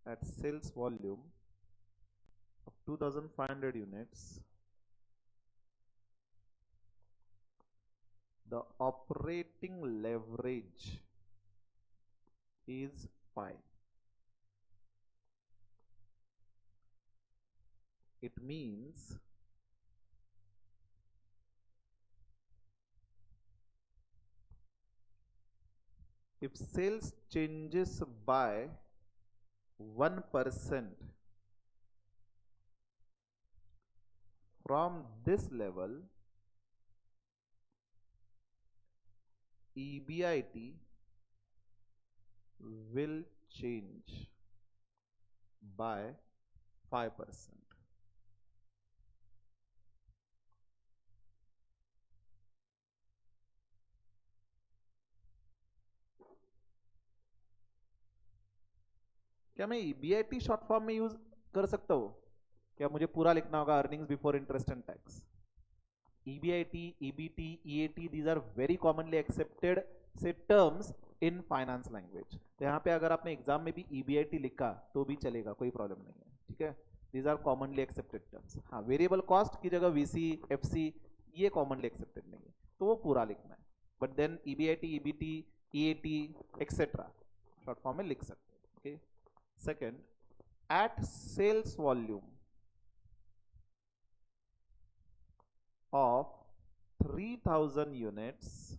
at sales volume of 2500 units, the operating leverage is 5. It means if sales changes by 1% from this level, EBIT will change by 5%. क्या मैं EBIT short form में use कर सकता हूं? क्या मुझे पूरा लिखना होगा earnings before interest and tax? EBIT, EBT, EAT, these are very commonly accepted से टर्म्स इन फाइनेंस लैंग्वेज. तो यहाँ पे अगर आपने एग्जाम में भी ईबीआईटी लिखा तो भी चलेगा, कोई प्रॉब्लम नहीं है, ठीक है? These are commonly accepted terms. हाँ, वेरिएबल कॉस्ट की जगह वीसी, एफसी, ये कॉमनली एक्सेप्टेड नहीं है, तो वो पूरा लिखना है. But then EBIT, EBT, EAT etcetera short form में लिख सकते हैं. Okay. Second, at sales volume of 3000 units,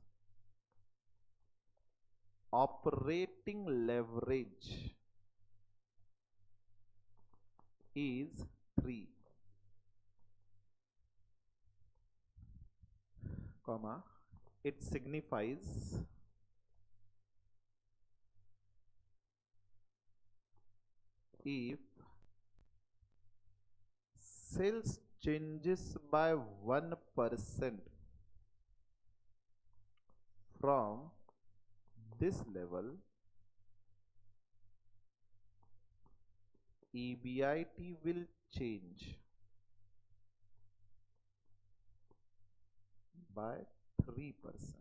operating leverage is 3, comma, it signifies if sales changes by 1% from this level, EBIT will change by 3%.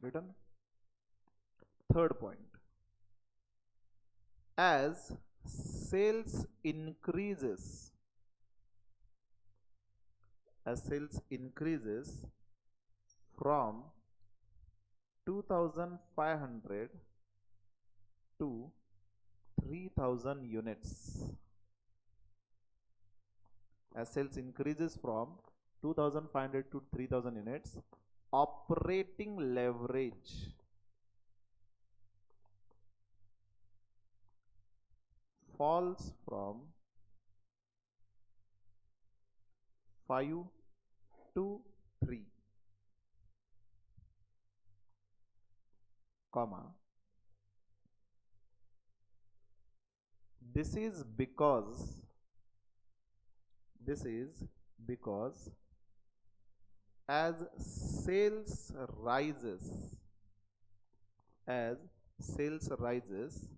Written. Third point, as sales increases, from 2500 to 3000 units, as sales increases from 2500 to 3000 units, operating leverage falls from 5 to 3, comma, this is because as sales rises, as sales rises,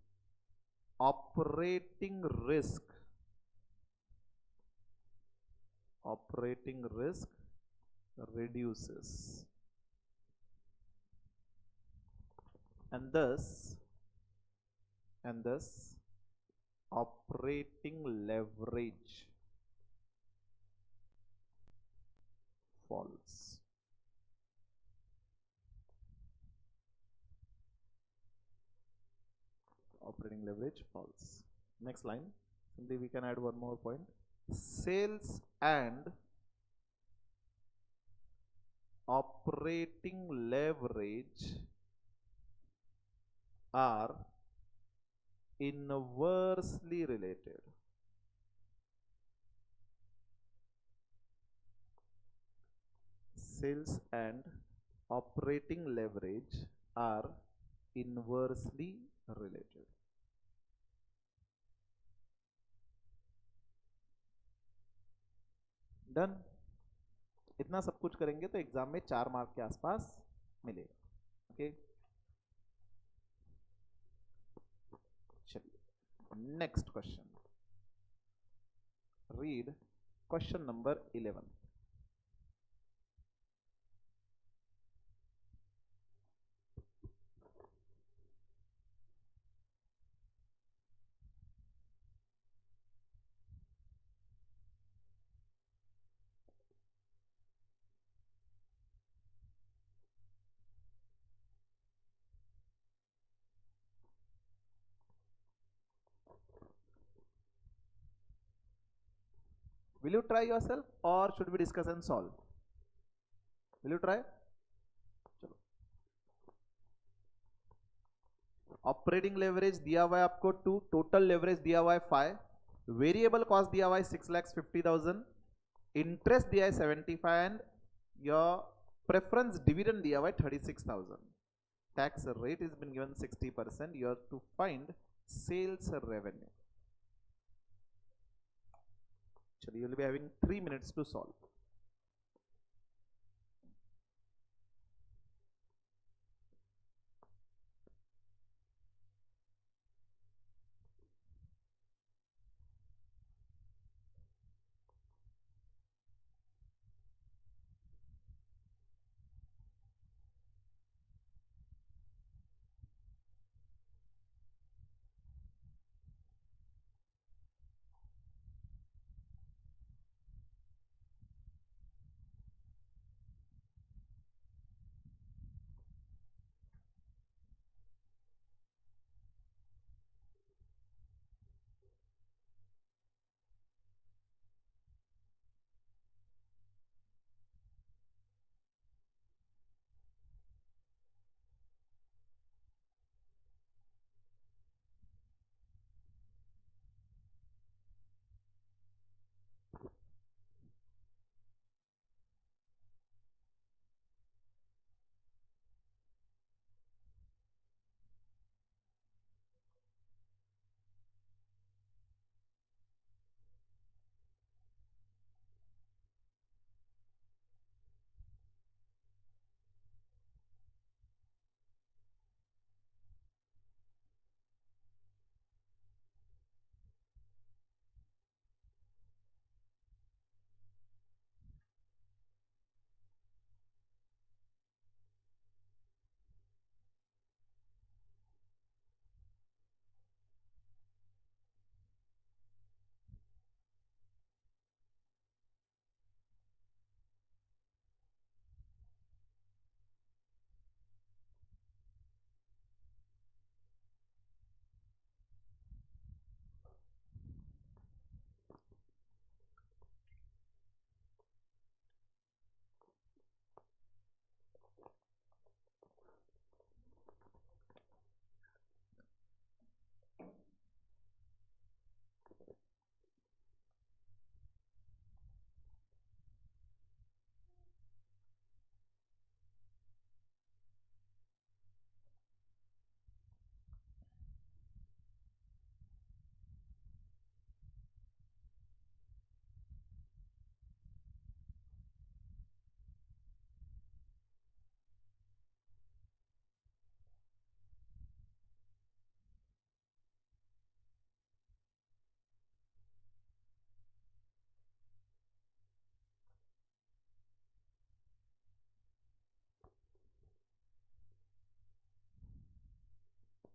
operating risk reduces, and thus operating leverage falls. Operating leverage falls. Next line, simply we can add one more point. Sales and operating leverage are inversely related. Sales and operating leverage are inversely related. Done. इतना सब कुछ करेंगे तो exam में 4 mark के आसपास मिलेगा. Okay, चलिए next question. Read question number 11. Will you try yourself or should we discuss and solve? Will you try? चलो. ऑपरेटिंग लेवरेज दिया हुआ है आपको 2, टोटल लेवरेज दिया हुआ है 5, वेरिएबल कॉस्ट दिया हुआ है 6,50,000, इंटरेस्ट दिया है 75 एंड योर प्रेफरेंस डिविडेंड दिया हुआ है 36,000. Tax rate is been given 60%. You have to find sales revenue. चलिए, you will be having 3 minutes to solve.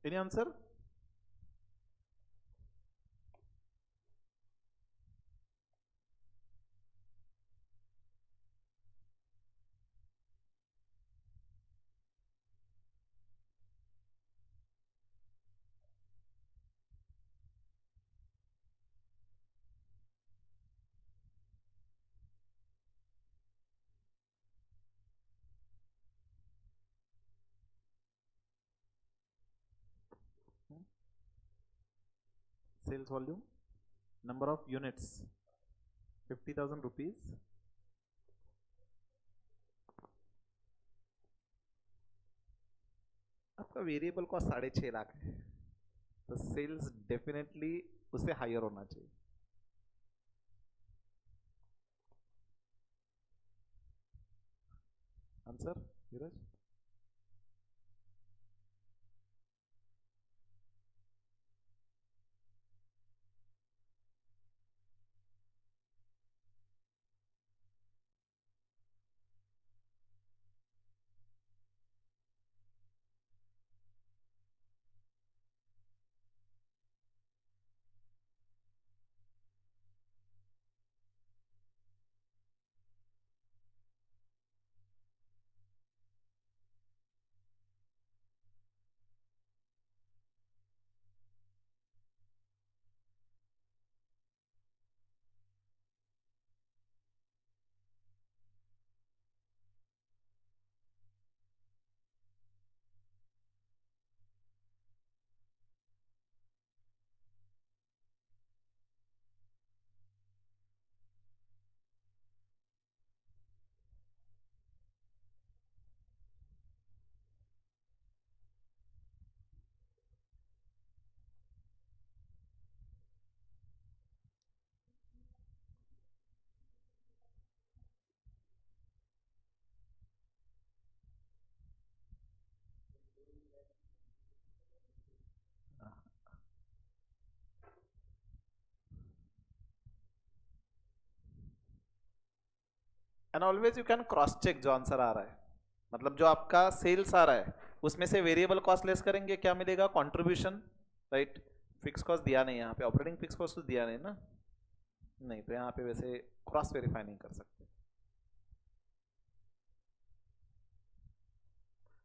Any answer? Sales volume, number of units 50,000 rupees, आपका variable cost 6.5 lakh है, तो sales definitely उससे higher होना चाहिए। Answer Dheeraj? And always you can cross check जो answer आ रहा है, मतलब जो आपका सेल्स आ रहा है उसमें से वेरिएबल कॉस्ट लेस करेंगे, क्या मिलेगा? Contribution, right? फिक्स कॉस्ट दिया नहीं यहाँ पे, ऑपरेटिंग फिक्स कॉस्ट तो दिया नहीं ना, नहीं, तो यहाँ पे वैसे क्रॉस वेरीफाई नहीं कर सकते।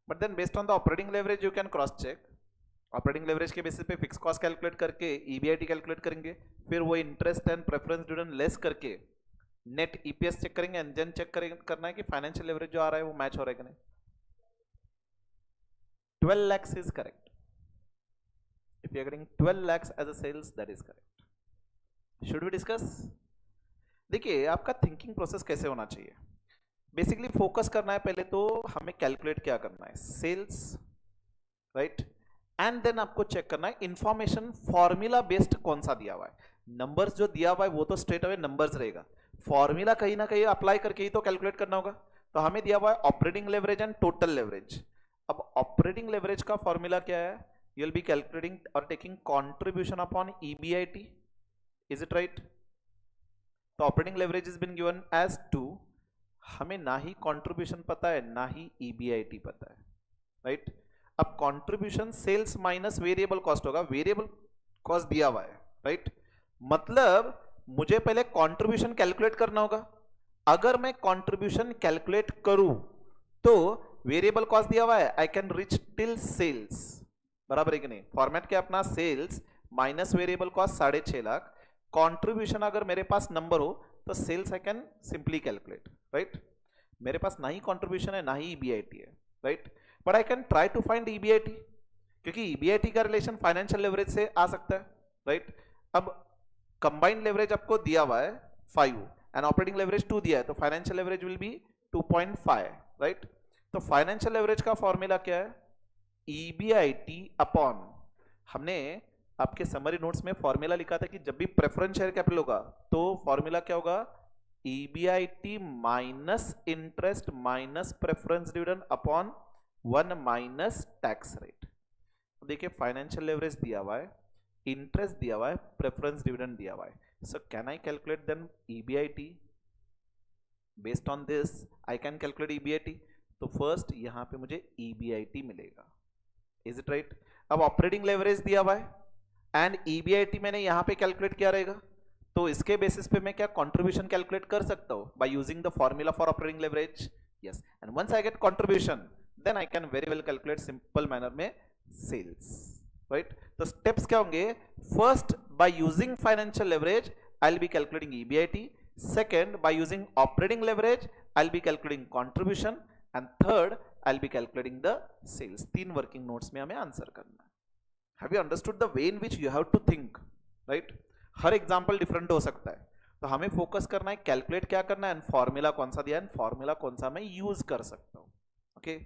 But then based on the operating leverage you can cross check. Operating leverage के बेसिस पे फिक्स कॉस्ट कैलकुलेट करके ईबीआईटी कैलकुलेट करेंगे, फिर वो interest and preference dividend less करके नेट ईपीएस चेक करेंगे, एंड देन चेक करना है कि फाइनेंशियल लेवरेज जो आ रहा है वो मैच हो रहा है कि नहीं। 12 lakhs is correct. If you are getting 12 lakhs as a sales, that is correct. Should we discuss? देखिए आपका थिंकिंग प्रोसेस कैसे होना चाहिए, बेसिकली फोकस करना है पहले तो हमें कैलकुलेट क्या करना है, सेल्स, राइट? एंड देन आपको चेक करना है इंफॉर्मेशन फॉर्मूला बेस्ड कौन सा दिया हुआ है। नंबर्स जो दिया हुआ है वो तो स्ट्रेट अवे नंबर्स रहेगा, फॉर्मूला कहीं ना कहीं अप्लाई करके ही तो कैलकुलेट करना होगा। तो हमें दिया हुआ है operating leverage and total leverage. अब ऑपरेटिंग लेवरेज का फॉर्मूला क्या है? यू विल बी कैलकुलेटिंग और taking contribution upon EBIT, is it right? तो operating leverage is been given as 2, हमें ना ही कंट्रीब्यूशन पता है ना ही ईबीआईटी पता है, राइट? अब contribution sales minus variable cost होगा, वेरिएबल कॉस्ट दिया हुआ है, राइट? मतलब मुझे पहले कंट्रीब्यूशन कैलकुलेट करना होगा। अगर मैं कंट्रीब्यूशन कैलकुलेट करूं तो वेरिएबल कॉस्ट दिया हुआ है, I can reach till sales, बराबर है कि नहीं? फॉर्मेट क्या अपना, sales minus variable cost 6.5 lakh, contribution अगर मेरे पास नंबर हो तो sales I can simply calculate, right? मेरे पास ना ही कंट्रीब्यूशन है ना ही ईबीआईटी है, right? But I can try to find EBIT, क्योंकि ईबीआईटी का रिलेशन फाइनेंशियल लेवरेज से आ सकता है, राइट? अब कंबाइंड लेवरेज आपको दिया हुआ है 5 एंड ऑपरेटिंग लेवरेज 2 दिया है, तो financial leverage will B 2.5, right? तो फाइनेंशियल लेवरेज का फॉर्मूला क्या है? ईबीआईटी अपॉन, हमने आपके समरी नोट्स में फॉर्मूला लिखा था कि जब भी प्रेफरेंस शेयर कैपिटल होगा तो फॉर्मूला क्या होगा? EBIT minus interest minus preference dividend upon 1 minus tax rate. देखिए फाइनेंशियल लेवरेज दिया हुआ है, इंटरेस्ट दिया हुआ है, प्रेफरेंस डिविडेंड दिया हुआ है, so can I calculate then EBIT? Based on this I can calculate EBIT. तो फर्स्ट यहां पे मुझे ईबीआईटी मिलेगा, इज इट राइट? अब ऑपरेटिंग लेवरेज दिया हुआ है एंड ईबीआईटी मैंने यहां पे कैलकुलेट किया रहेगा, तो इसके बेसिस पे मैं क्या कंट्रीब्यूशन कैलकुलेट कर सकता हूं by using the formula for operating leverage. Yes, and once I get contribution then I can very well calculate simple manner में सेल्स. राइट, तो स्टेप्स क्या होंगे? First, by using financial leverage I will be calculating EBIT. Second, by using operating leverage I will be calculating contribution. And third, I will be calculating the sales. 3 working notes में हमें answer करना है. Have you understood the way in which you have to think? Right, हर example different हो सकता है, तो हमें फोकस करना है कैलकुलेट क्या करना है एंड फॉर्मूला कौन सा दिया है, फॉर्मूला कौन सा मैं यूज कर सकता हूं. Okay,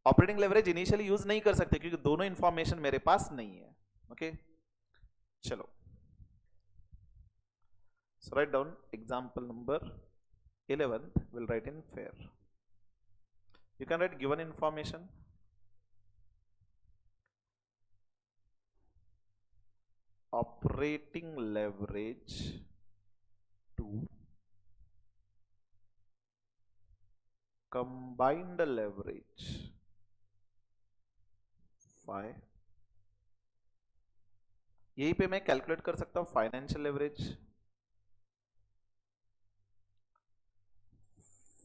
operating leverage initially use नहीं कर सकते क्योंकि दोनों इंफॉर्मेशन मेरे पास नहीं है. ओके, चलो, so write down example number 11th, we'll write in fair. You can write given information, operating leverage to combined leverage 5. यही पे मैं कैलकुलेट कर सकता हूं financial leverage.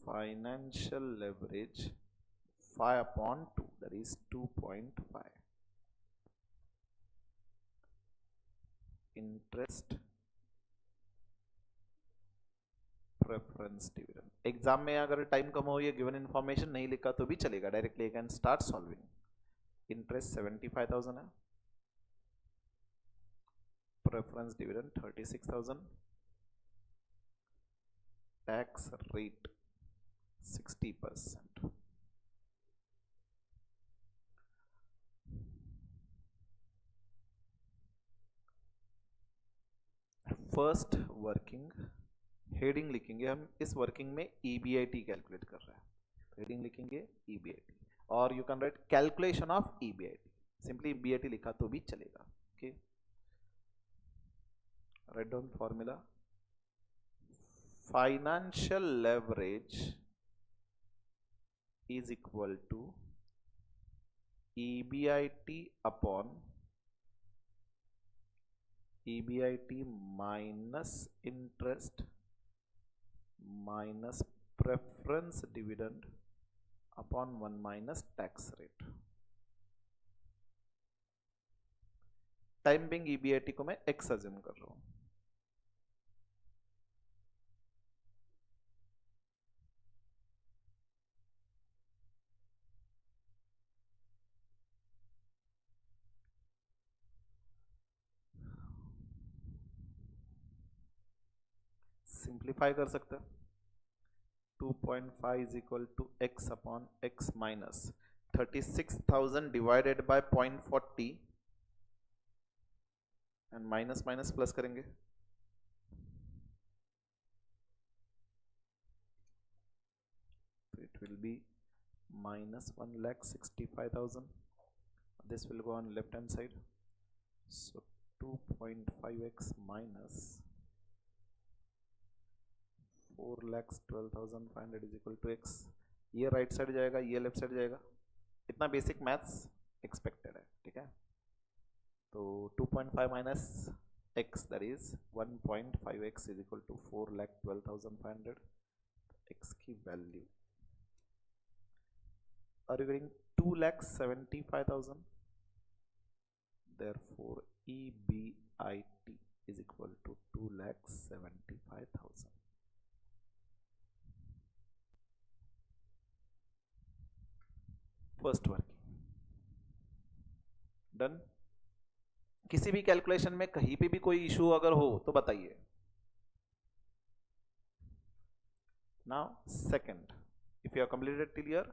Financial leverage 5 upon 2, that is 2.5. Interest preference dividend. Exam में अगर time कम हो, ये गिवन इंफॉर्मेशन नहीं लिखा तो भी चलेगा, directly can start solving. Interest 75,000 है, preference dividend 36,000, tax rate 60%. First working heading लिखेंगे हम, इस वर्किंग में ईबीआईटी कैलकुलेट कर रहा है, हेडिंग लिखेंगे ईबीआईटी, और you can right calculation of EBIT. Simply EBIT लिखा तो भी चलेगा. Okay, write down formula. Financial leverage is equal to EBIT upon EBIT minus interest minus preference dividend upon 1 minus tax rate. Time being EBIT को मैं x assume कर रहा हूं. Simplify कर सकते हैं. 2.5 is equal to x upon x minus 36,000 divided by 0.40 and minus minus plus करेंगे. तो it will be minus 1,65,000. This will go on left hand side. So 2.5x minus 4,12,500 is equal to x. ये right side जाएगा, ये left side जाएगा. इतना basic maths expected है, ठीक है. तो 2.5 minus x, that is 1.5x is equal to 4,12,500. x की value are you getting 2,75,000? Therefore EBIT is equal to 2,75,000. First working done. किसी भी कैलकुलेशन में कहीं पे भी कोई इशू अगर हो तो बताइए. Now second, if you are completed till year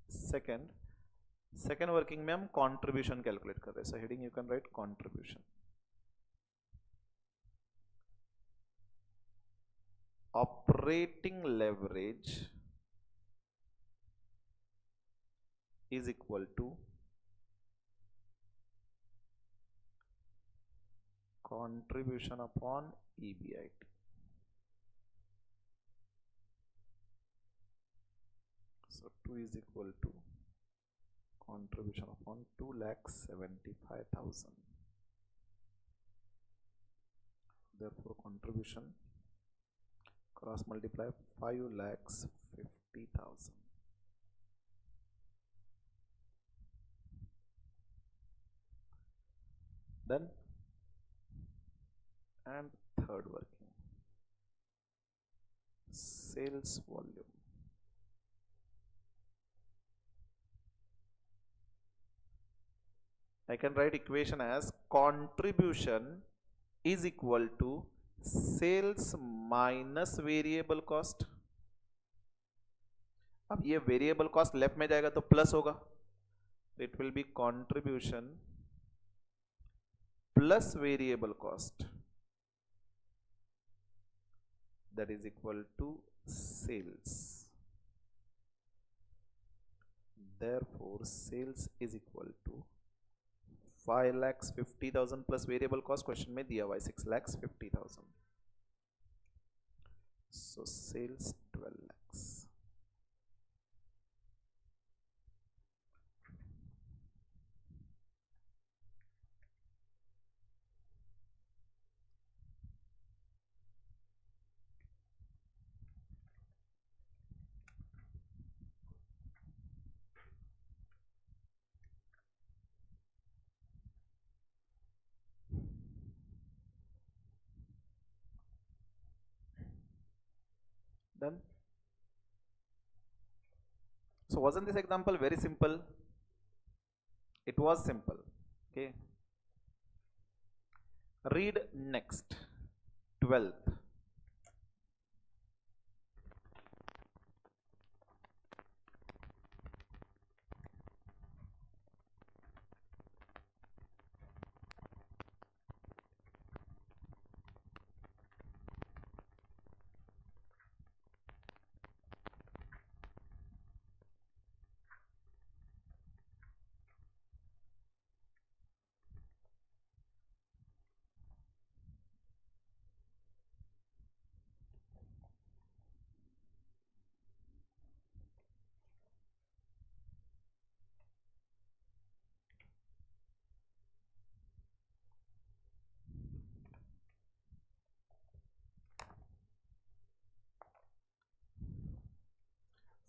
second working में हम कंट्रीब्यूशन कैलकुलेट कर रहे हैं. So heading you can write contribution. Operating leverage is equal to contribution upon EBIT. So 2 is equal to contribution upon 2,75,000. Therefore contribution cross multiply 5,50,000. Then and third working, sales volume. I can write equation as contribution is equal to sales minus variable cost. अब ये variable cost left में जाएगा तो plus होगा, तो it will B contribution plus variable cost, that is equal to sales. Therefore sales is equal to 5,50,000 plus variable cost. Question में दिया हुआ है 6,50,000. So sales 12 lakhs. Done. So wasn't this example very simple? It was simple. Okay. Read next. 12th.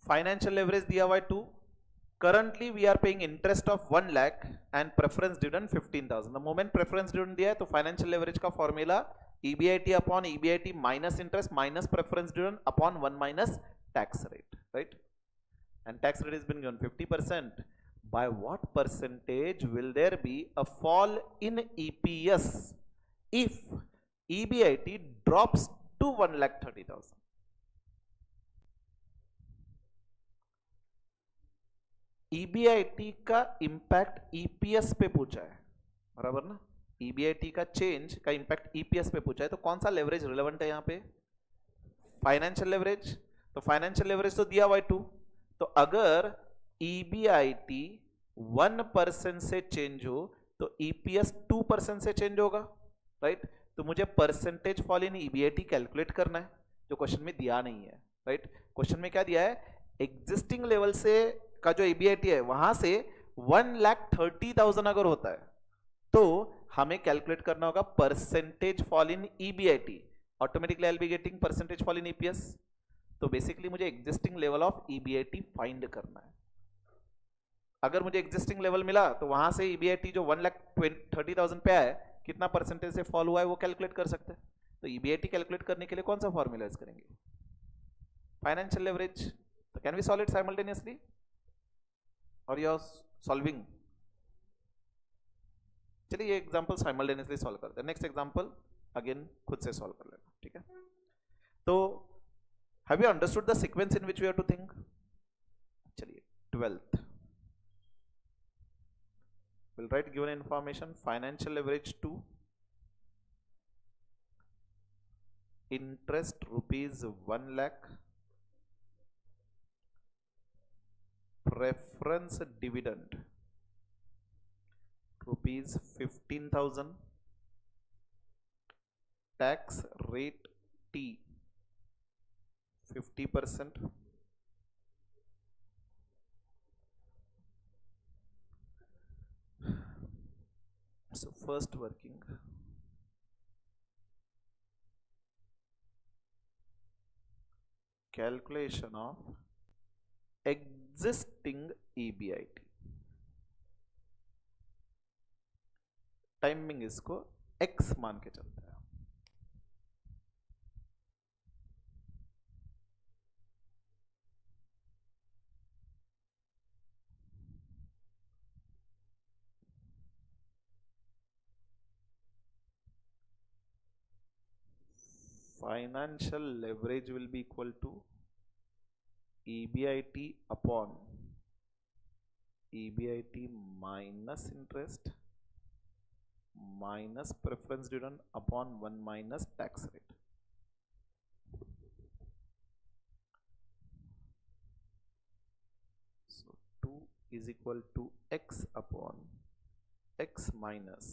Financial leverage दिया हुआ है 2. Currently we are paying interest of 1 lakh and preference dividend 15,000. The moment preference dividend दिया है तो financial leverage का formula EBIT upon EBIT minus interest minus preference dividend upon 1 minus tax rate, right? And tax rate has been given 50%. By what percentage will there be a fall in EPS if EBIT drops to 1,30,000? EBIT का impact EPS पे पूछा है, बराबर ना? EBIT का change का impact EPS पे पूछा है, तो कौन सा लेवरेज रिलेवेंट है यहाँ पे? Financial leverage. तो फाइनेंशियल लेवरेज तो दिया हुआ है 2. तो अगर ईबीआईटी 1% से चेंज हो तो ईपीएस 2% से चेंज होगा, राइट? तो मुझे percentage fall in EBIT calculate करना है, जो क्वेश्चन में दिया नहीं है, राइट? क्वेश्चन में क्या दिया है? एग्जिस्टिंग लेवल से का जो ईबीआईटी है वहां से 1,30,000 अगर होता है तो हमें कैलकुलेट करना होगा percentage fall in EBIT. Automatically I will be getting percentage fall in EPS. तो बेसिकली मुझे existing level of EBIT find करना है. अगर मुझे एग्जिस्टिंग लेवल मिला तो वहां से ईबीआईटी जो 1,30,000 पे आया है कितना परसेंटेज से फॉल हुआ है वो कैलकुलेट कर सकते हैं. तो ईबीआईटी कैलकुलेट करने के लिए कौन सा फॉर्मूला यूज करेंगे? Financial leverage. तो can we solve it simultaneously और यू आर सॉल्विंग? चलिए ये एग्जांपल साइमल्टेनियसली सॉल्व करते हैं. नेक्स्ट एग्जांपल अगेन खुद से सॉल्व कर लेना, ठीक है? तो have you understood the sequence in which we have to think? चलिए 12th will write given information financial leverage 2, interest ₹1 lakh, preference dividend ₹15,000, tax rate T 50%, So first working, calculation of existing EBIT. Timing इसको x मान के चलते हैं. Financial leverage will be equal to EBIT upon EBIT minus interest minus preference dividend upon 1 minus tax rate. So 2 is equal to x upon x minus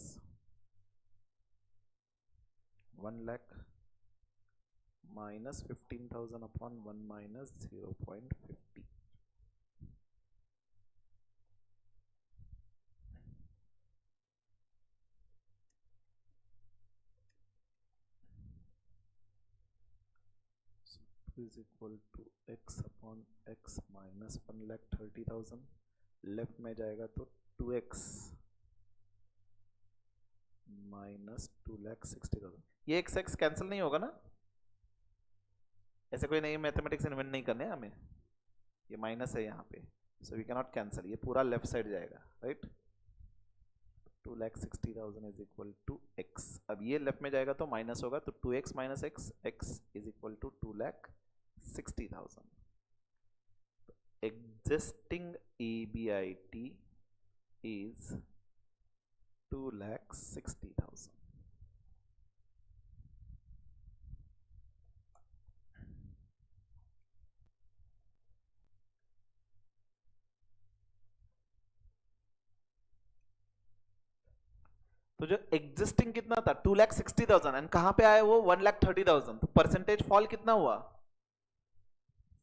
1 lakh minus 15,000 upon 1 minus 0.50. So 2 is equal to x upon x minus 1,30,000. Left में जाएगा तो 2x minus 2,60,000. ये x x cancel नहीं होगा ना? ऐसे कोई नई मैथमेटिक्स इन्वेंट नहीं करने हमें. ये माइनस है यहाँ पे, so we can not cancel. ये पूरा लेफ्ट साइड जाएगा, right. 2,60,000 is equal to x. अब ये लेफ्ट में जाएगा तो माइनस होगा, तो 2x minus x, x is equal to 2,60,000. Existing EBIT is 2,60,000. तो जो एग्जिस्टिंग कितना था 2,60,000 एंड कहां पे आया वो 1,30,000. तो परसेंटेज फॉल कितना हुआ?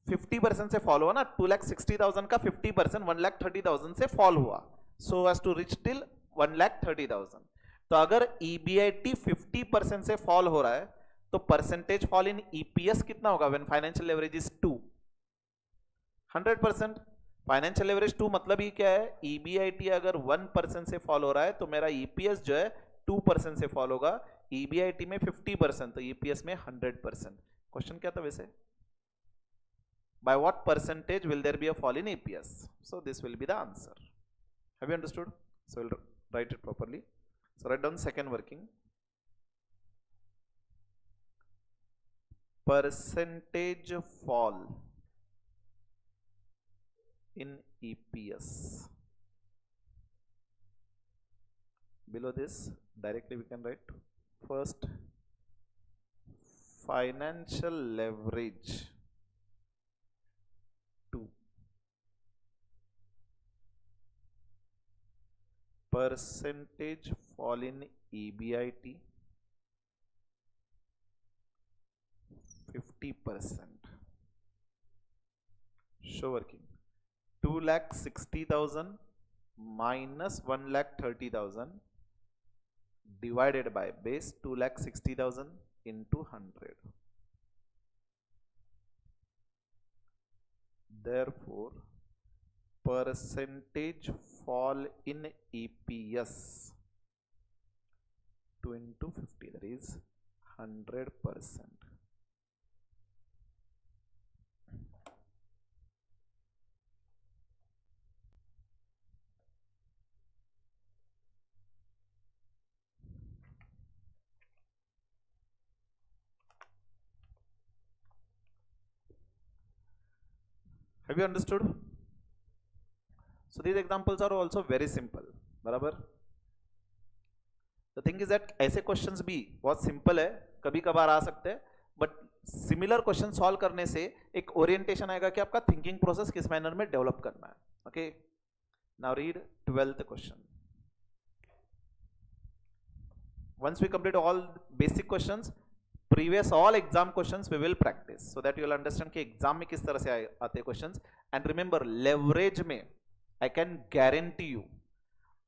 50% से फॉल हुआ ना. 2,60,000 का 50% 1,30,000 से फॉल हुआ, so as to reach till 1,30,000. तो अगर EBIT 50% से फॉल हो रहा है तो परसेंटेज फॉल इन EPS कितना होगा? When financial leverage is 2, 100%. Financial leverage 2 मतलब ही क्या है? EBIT अगर 1% से फॉल हो रहा है तो मेरा EPS जो है 2% से फॉल होगा. EBIT में 50% तो EPS में 100%. क्वेश्चन क्या था वैसे? By what percentage will there be a fall in EPS? So this will be the answer. Have you understood? So we'll write it properly. So write down second working. Percentage fall in EPS. Below this directly we can write first financial leverage 2, percentage fall in EBIT 50%. Show working. 2,60,000 minus 1,30,000 divided by base 2,60,000 into 100. Therefore, percentage fall in EPS 2 into 50, that is 100%. Have you understood? So these examples are also very simple. बराबर. The thing is that ऐसे questions भी बहुत simple है, कभी कभार आ सकते हैं, but similar question solve करने से एक orientation आएगा कि आपका thinking process किस manner में develop करना है. Okay. Now read 12th question. Once we complete all basic questions, previous all exam questions we will practice so that you will understand कि exam में किस तरह से आते questions. And remember, leverage में I can guarantee you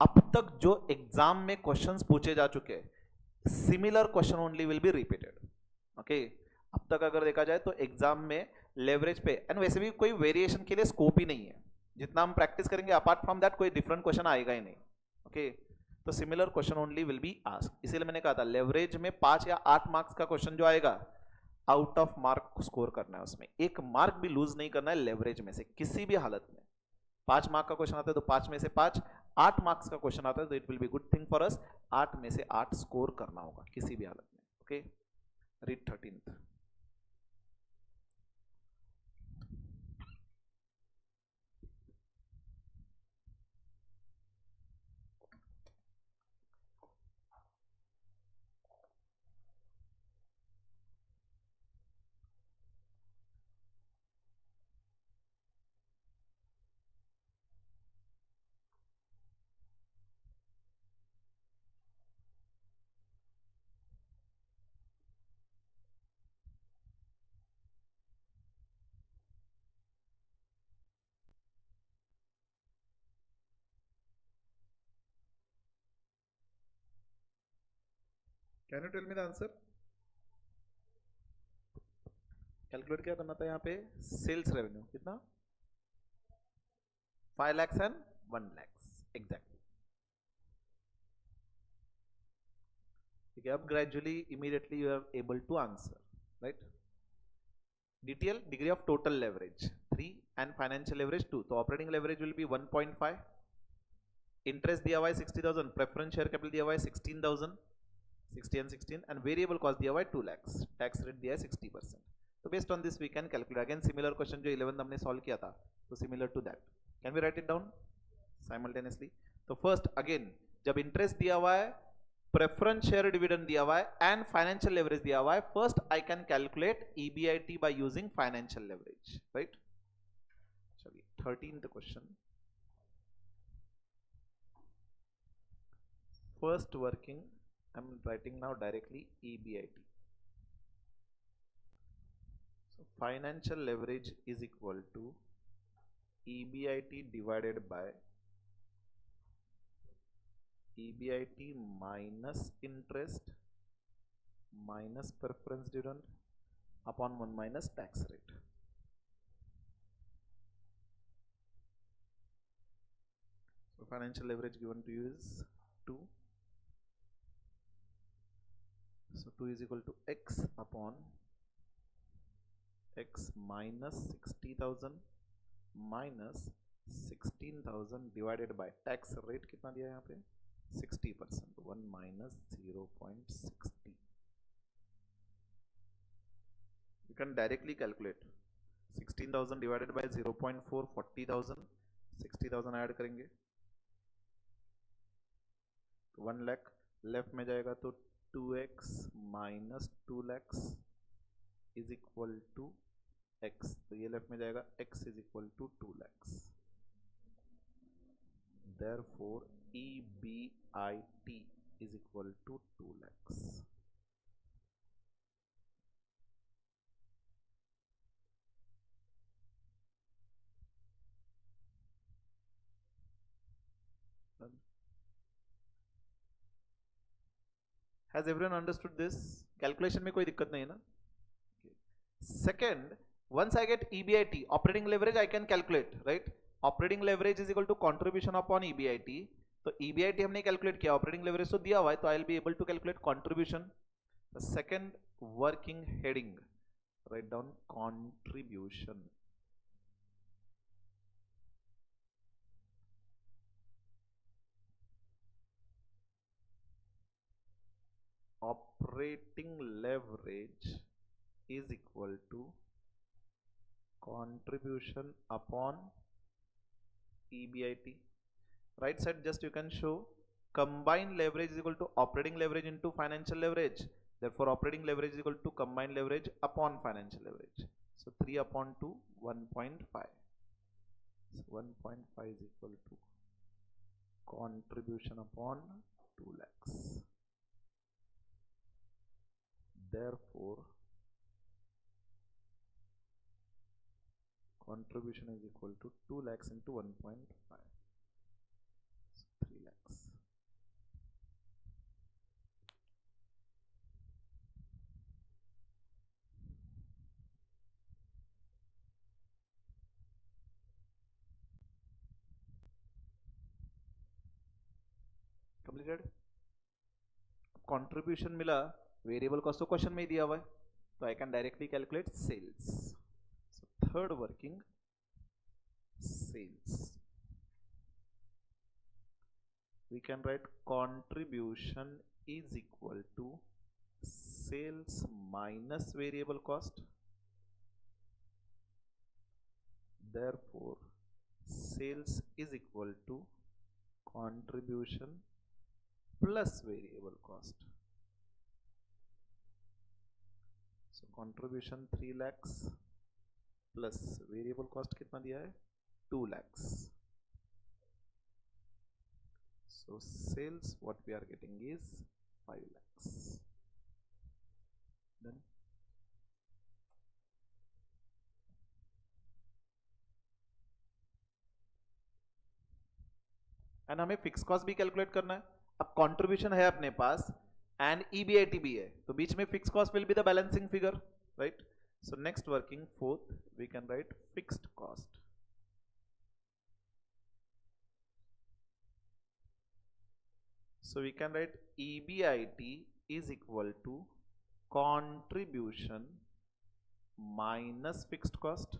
अब तक जो एग्जाम में क्वेश्चंस पूछे जा चुके हैं similar question only will be repeated. Okay, अब तक अगर देखा जाए तो एग्जाम में लेवरेज पे एंड वैसे भी कोई वेरिएशन के लिए स्कोप ही नहीं है, जितना हम प्रैक्टिस करेंगे अपार्ट फ्रॉम दैट कोई डिफरेंट क्वेश्चन आएगा ही नहीं। ओके, तो similar question only will be asked, इसीलिए मैंने कहा था लेवरेज में 5 या 8 मार्क्स का क्वेश्चन जो आएगा आउट ऑफ मार्क स्कोर करना है, उसमें एक मार्क भी लूज नहीं करना है लेवरेज में से किसी भी हालत में। 5 मार्क का क्वेश्चन आता है तो 5 में से 5, 8 मार्क्स का क्वेश्चन आता है तो it will be good thing for us, 8 में से 8 स्कोर करना होगा किसी भी हालत में। Okay, read 13th। Can you tell me the answer? Calculate क्या करना था यहाँ पे? सेल्स रेवेन्यू कितना? 5 lakhs and 1 lakhs एग्जैक्टली। ठीक है, अब gradually immediately you are able to answer, right? DTL degree of total leverage 3 and financial leverage 2, तो operating leverage will be 1.5, interest दिया हुआ है 60,000, प्रेफरेंस शेयर कैपिटल दिया हुआ है 16,000, 60 and 16, and variable cost दिया हुआ है 2 lakhs, टैक्स रेट दिया है 60%। तो based on this we can calculate again similar question जो 11th हमने सॉल्व किया था, तो similar to that can we write it down simultaneously. तो फर्स्ट अगेन जब इंटरेस्ट दिया हुआ है, प्रेफरेंस शेयर डिविडेंड दिया हुआ है एंड फाइनेंशियल लेवरेज दिया हुआ है, first I can calculate EBIT bye using financial leverage, right? चलिए 13th question, first working I'm writing now directly EBIT. So financial leverage is equal to EBIT divided by EBIT minus interest minus preference dividend upon 1 minus tax rate. So financial leverage given to you is 2. So 2 is equal to x upon x minus 60,000 minus 16,000 divided by tax rate कितना दिया है यहाँ पे 60%, 1 minus 0.60. You can directly calculate 16,000 divided by 0.4, 40,000, 60,000 add करेंगे 1 लाख, left में जाएगा तो 2x माइनस 2 lakhs is equal to x, तो ये लेफ्ट में जाएगा x is equal to 2 lakhs. Therefore EBIT is equal to 2 lakhs. Has everyone understood this? Calculation में कोई दिक्कत नहीं है ना? Second, once I get EBIT, operating leverage I can calculate, right? Operating leverage is equal to contribution upon EBIT. तो EBIT हमने calculate किया, operating leverage तो दिया हुआ है, तो I will be able to calculate contribution. Second working heading, write down contribution. Operating leverage is equal to contribution upon EBIT. Right side just you can show combined leverage is equal to operating leverage into financial leverage. Therefore operating leverage is equal to combined leverage upon financial leverage. So 3 upon 2, 1.5. So 1.5 is equal to contribution upon 2 lakhs. Therefore contribution is equal to 2 lakhs into 1.5. 3 lakhs. Completed. Contribution मिला, variable cost तो question में ही दिया हुआ है, तो I can directly calculate sales. So third working sales, we can write contribution is equal to sales minus variable cost. Therefore sales is equal to contribution plus variable cost. So contribution 3 lakhs plus variable cost कितना दिया है 2 lakhs. So sales what we are getting is 5 lakhs. Done. And हमें fix cost भी calculate करना है. अब contribution है अपने पास एंड ईबीआईटी भी है, तो बीच में fix cost will be the balancing figure, right. So next working fourth we can write fixed cost. So we can write EBIT is equal to contribution minus fixed cost.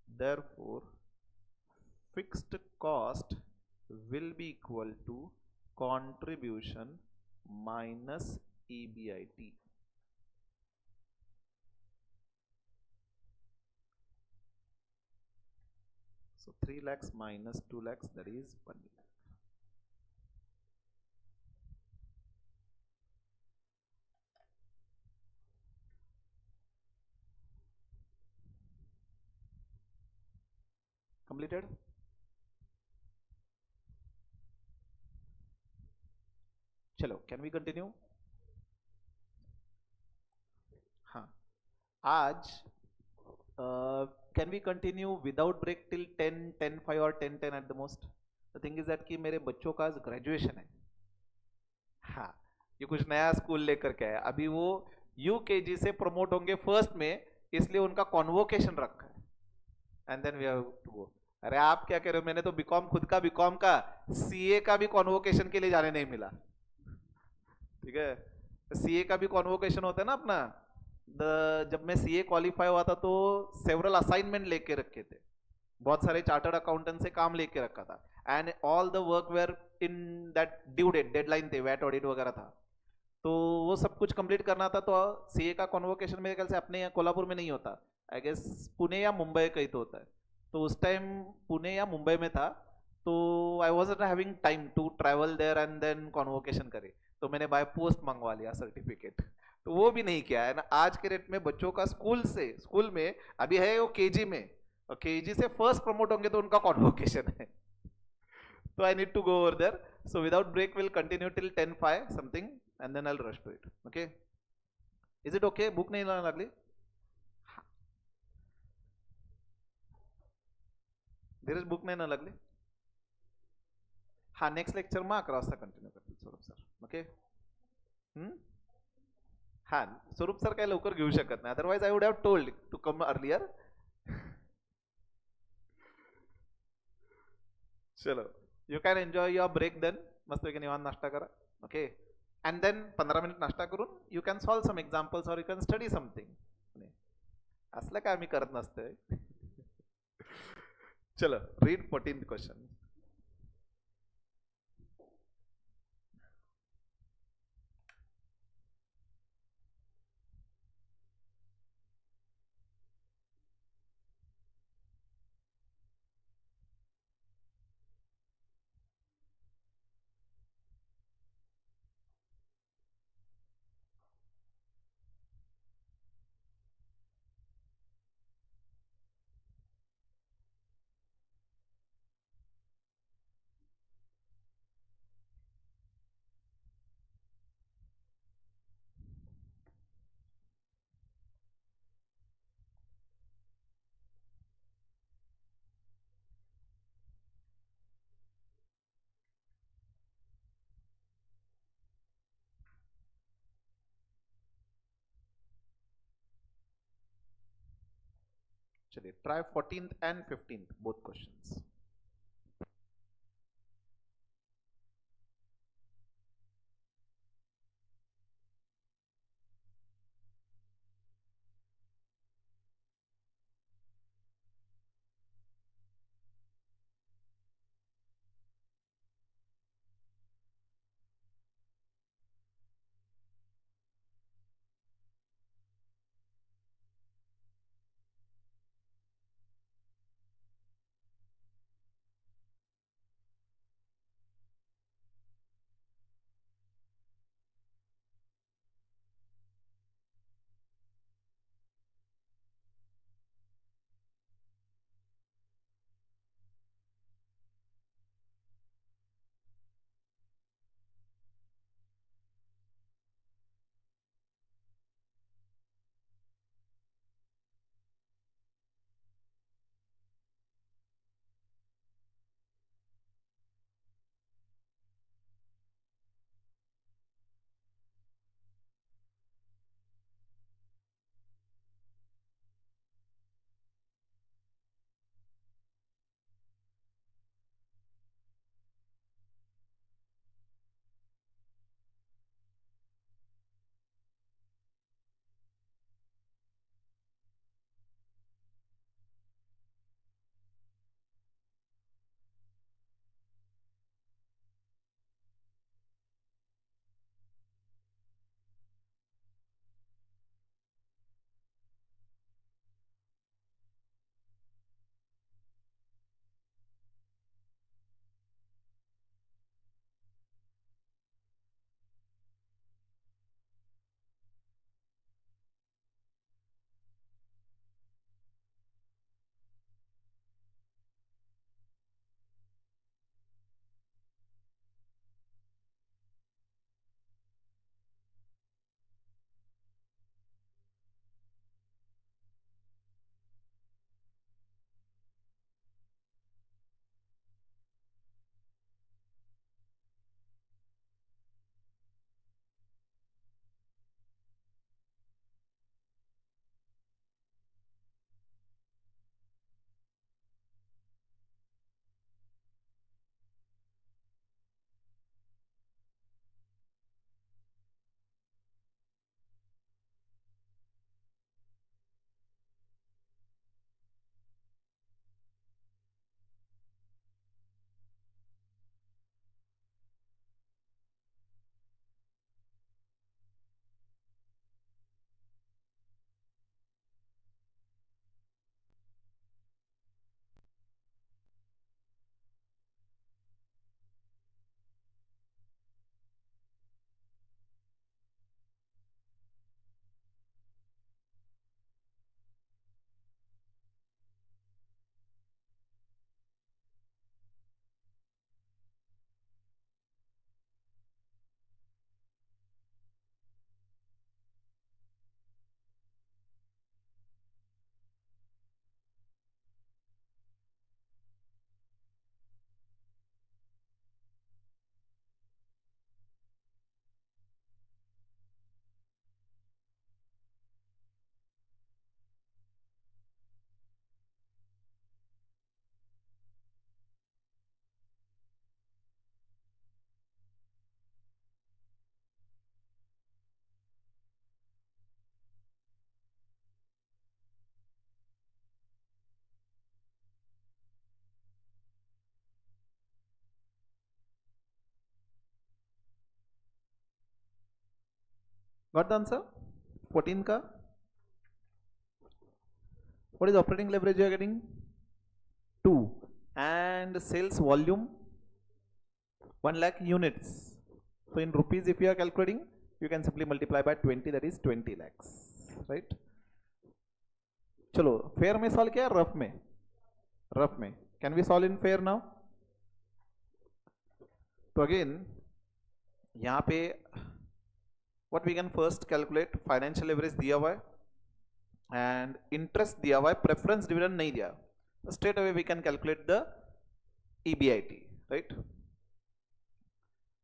Therefore fixed cost will be equal to contribution minus EBIT. So 3 lakhs minus 2 lakhs, that is 1 lakh. Completed. चलो can we continue. हाँ, आज can we continue without break till 10, 10:05 और 10:10 at the most. The thing is that कि मेरे बच्चों का आज graduation है. हाँ, ये कुछ नया स्कूल लेकर के आया. अभी वो यूकेजी से प्रमोट होंगे फर्स्ट में, इसलिए उनका कॉन्वोकेशन रखा है. And then we have to go. अरे आप क्या कह रहे हो, मैंने तो बीकॉम खुद का बीकॉम का सीए का भी कॉन्वोकेशन के लिए जाने नहीं मिला. ठीक है, सीए का भी कॉन्वोकेशन होता है ना अपना. जब मैं सीए क्वालिफाई हुआ था तो सेवरल असाइनमेंट लेके रखे थे, बहुत सारे चार्टर्ड अकाउंटेंट से काम लेके रखा था. And all the work where in that due date, deadline थे, वैट ऑडिट वगैरह था, तो वो सब कुछ कंप्लीट करना था. तो सीए का कॉन्वोकेशन मेरे ख्याल से अपने यहाँ कोल्हापुर में नहीं होता, आई गेस पुणे या मुंबई कहीं तो होता है. तो उस टाइम पुणे या मुंबई में था, तो I was having time to travel there and then convocation करे, तो मैंने बाय पोस्ट मंगवा लिया सर्टिफिकेट. तो वो भी नहीं किया है ना. आज के रेट में बच्चों का स्कूल में अभी है वो केजी में, और केजी से फर्स्ट प्रमोट होंगे तो उनका कॉन्वोकेशन है. तो I need to go over there. So without break will continue till 10:05 something and then I will rush to it. Okay, is it okay? Book नहीं लाना लागली? धीरज बुक नाही ना लागली? हा, नेक्स्ट लेक्चर मग 11 वाजता कंटिन्यू करतील स्वरूप सर. ओके. हा, स्वरूप सर काय लवकर घेऊ शकत नाही, otherwise I would have told to come earlier. चलो, you can enjoy your break then. मस्त पैकी निवांत नाश्ता करा. ओके, अँड देन 15 मिनिट नाश्ता करून you can solve some examples और यू कॅन स्टडी समथिंग. असलं काय आम्ही करत नसतोय. चलो, रीड 14th क्वेश्चन. चलिए try 14th and 15th both questions. Got the answer? 14 का. What is operating leverage you are getting? 2. And sales volume 1 lakh units. So in rupees if you are calculating, you can simply multiply by 20, that is 20 lakhs, right? चलो fair में solve किया, rough में? Rough में. Can we solve in fair now? तो again यहाँ पे what we can first calculate, financial average दिया हुआ है एंड इंटरेस्ट दिया हुआ है, प्रेफरेंस डिविडेंड नहीं दिया. Straight away we can calculate the EBIT, right?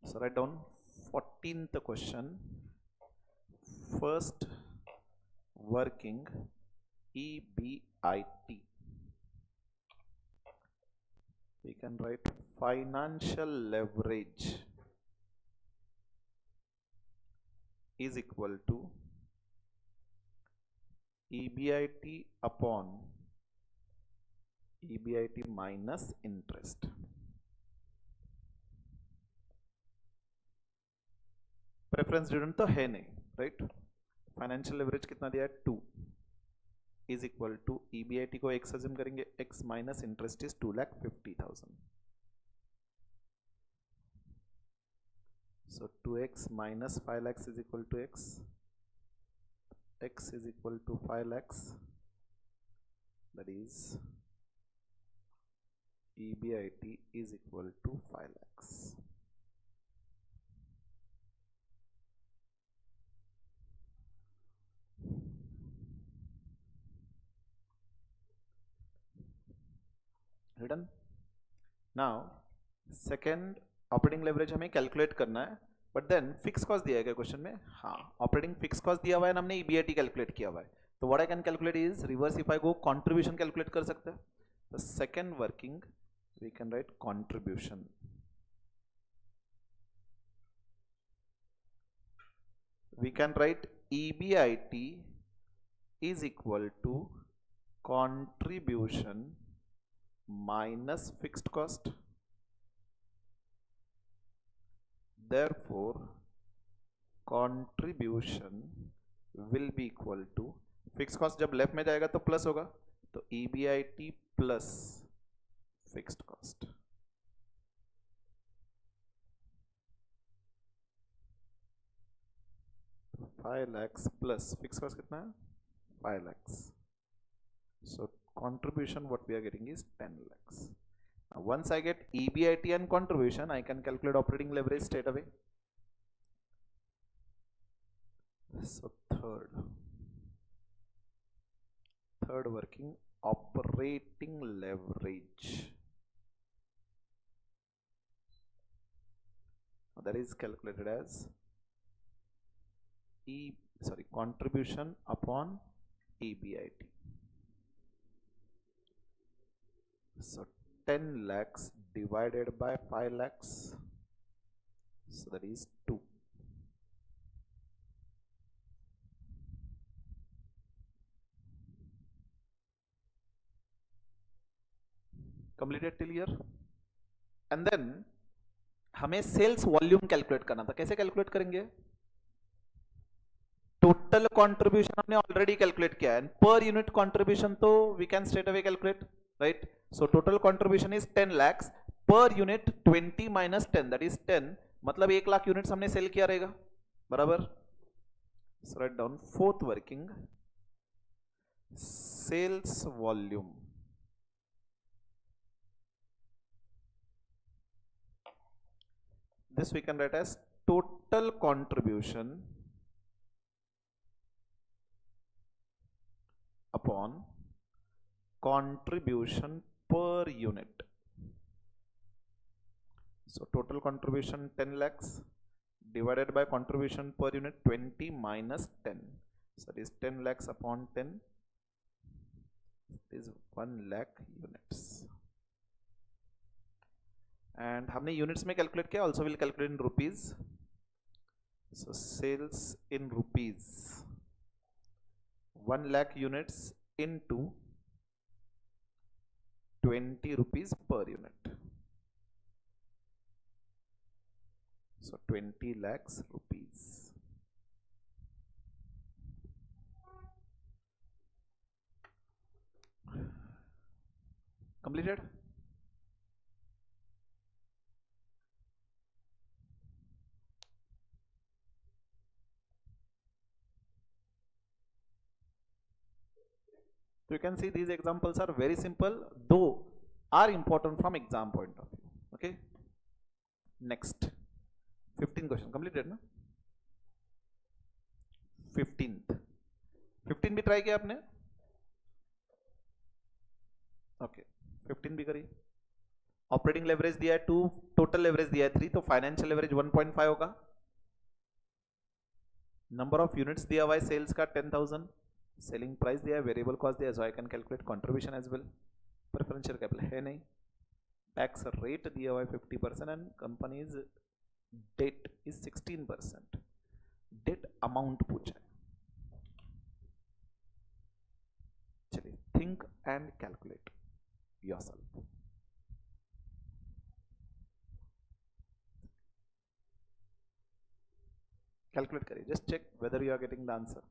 So write down 14th question. First working EBIT. IT. We can write financial leverage is equal to EBIT upon EBIT minus interest. Preference student तो है नहीं, right? Financial leverage कितना दिया है 2 is equal to EBIT को x assume करेंगे, x minus interest is 2,50,000. So 2x minus 5 lakhs is equal to x is equal to 5 lakhs, that is EBIT is equal to 5 lakhs. Written. Now second operating leverage हमें calculate करना है, but then fix cost दिया है question में. हाँ, operating fix cost दिया हुआ है, हमने EBIT कैलकुलेट किया हुआ है. तो what I can calculate is reverse if I go contribution calculate कर सकते हैं. The second working we can write contribution. We can write EBIT is equal to contribution minus fixed cost. Therefore contribution will be equal to fixed cost. जब left में जाएगा तो plus होगा, तो EBIT plus fixed cost. तो 5 lakhs plus fixed cost कितना है 5 lakhs. So contribution what we are getting is 10 lakhs. Now, once I get EBIT and contribution, I can calculate operating leverage straight away. So third working operating leverage. Now, that is calculated as contribution upon EBIT. So 10 lakhs divided by 5 lakhs, so that is 2. Completed till here. And then हमें sales volume calculate करना था. कैसे calculate करेंगे? Total contribution हमने already calculate किया है, per unit contribution तो we can straight away calculate, right? So total contribution is 10 lakhs, per unit 20 minus 10, that is 10, मतलब 1 लाख यूनिट्स हमने सेल किया रहेगा, बराबर. So write down fourth working sales volume. This we can write as total contribution upon contribution per unit. So total contribution 10 lakhs divided by contribution per unit 20 minus 10. So that is 10 lakhs upon 10 is 1 lakh units. And हमने units में calculate किया, also will calculate in rupees. So sales in rupees 1 lakh units into 20 rupees per unit. So 20 lakhs rupees. Completed? So you can see these examples are very simple, though are important from exam point of view. Okay. Next, 15th question completed ना? 15th 15 भी try किया आपने? Okay, 15 भी करी. Operating leverage दिया है 2, total leverage दिया है 3, तो फाइनेंशियल लेवरेज 1.5 होगा. नंबर ऑफ यूनिट्स दिया हुआ है सेल्स का 10,000, सेलिंग प्राइस दिया है, वेरिएबल कॉस्ट दिया है, so I can calculate contribution as well. Preferential capital है नहीं, टैक्स रेट दिया हुआ है 50% and companies debt is 16%। Debt amount पूछा है। चलिए, think and calculate yourself. Calculate करिए, just check whether you are getting the answer.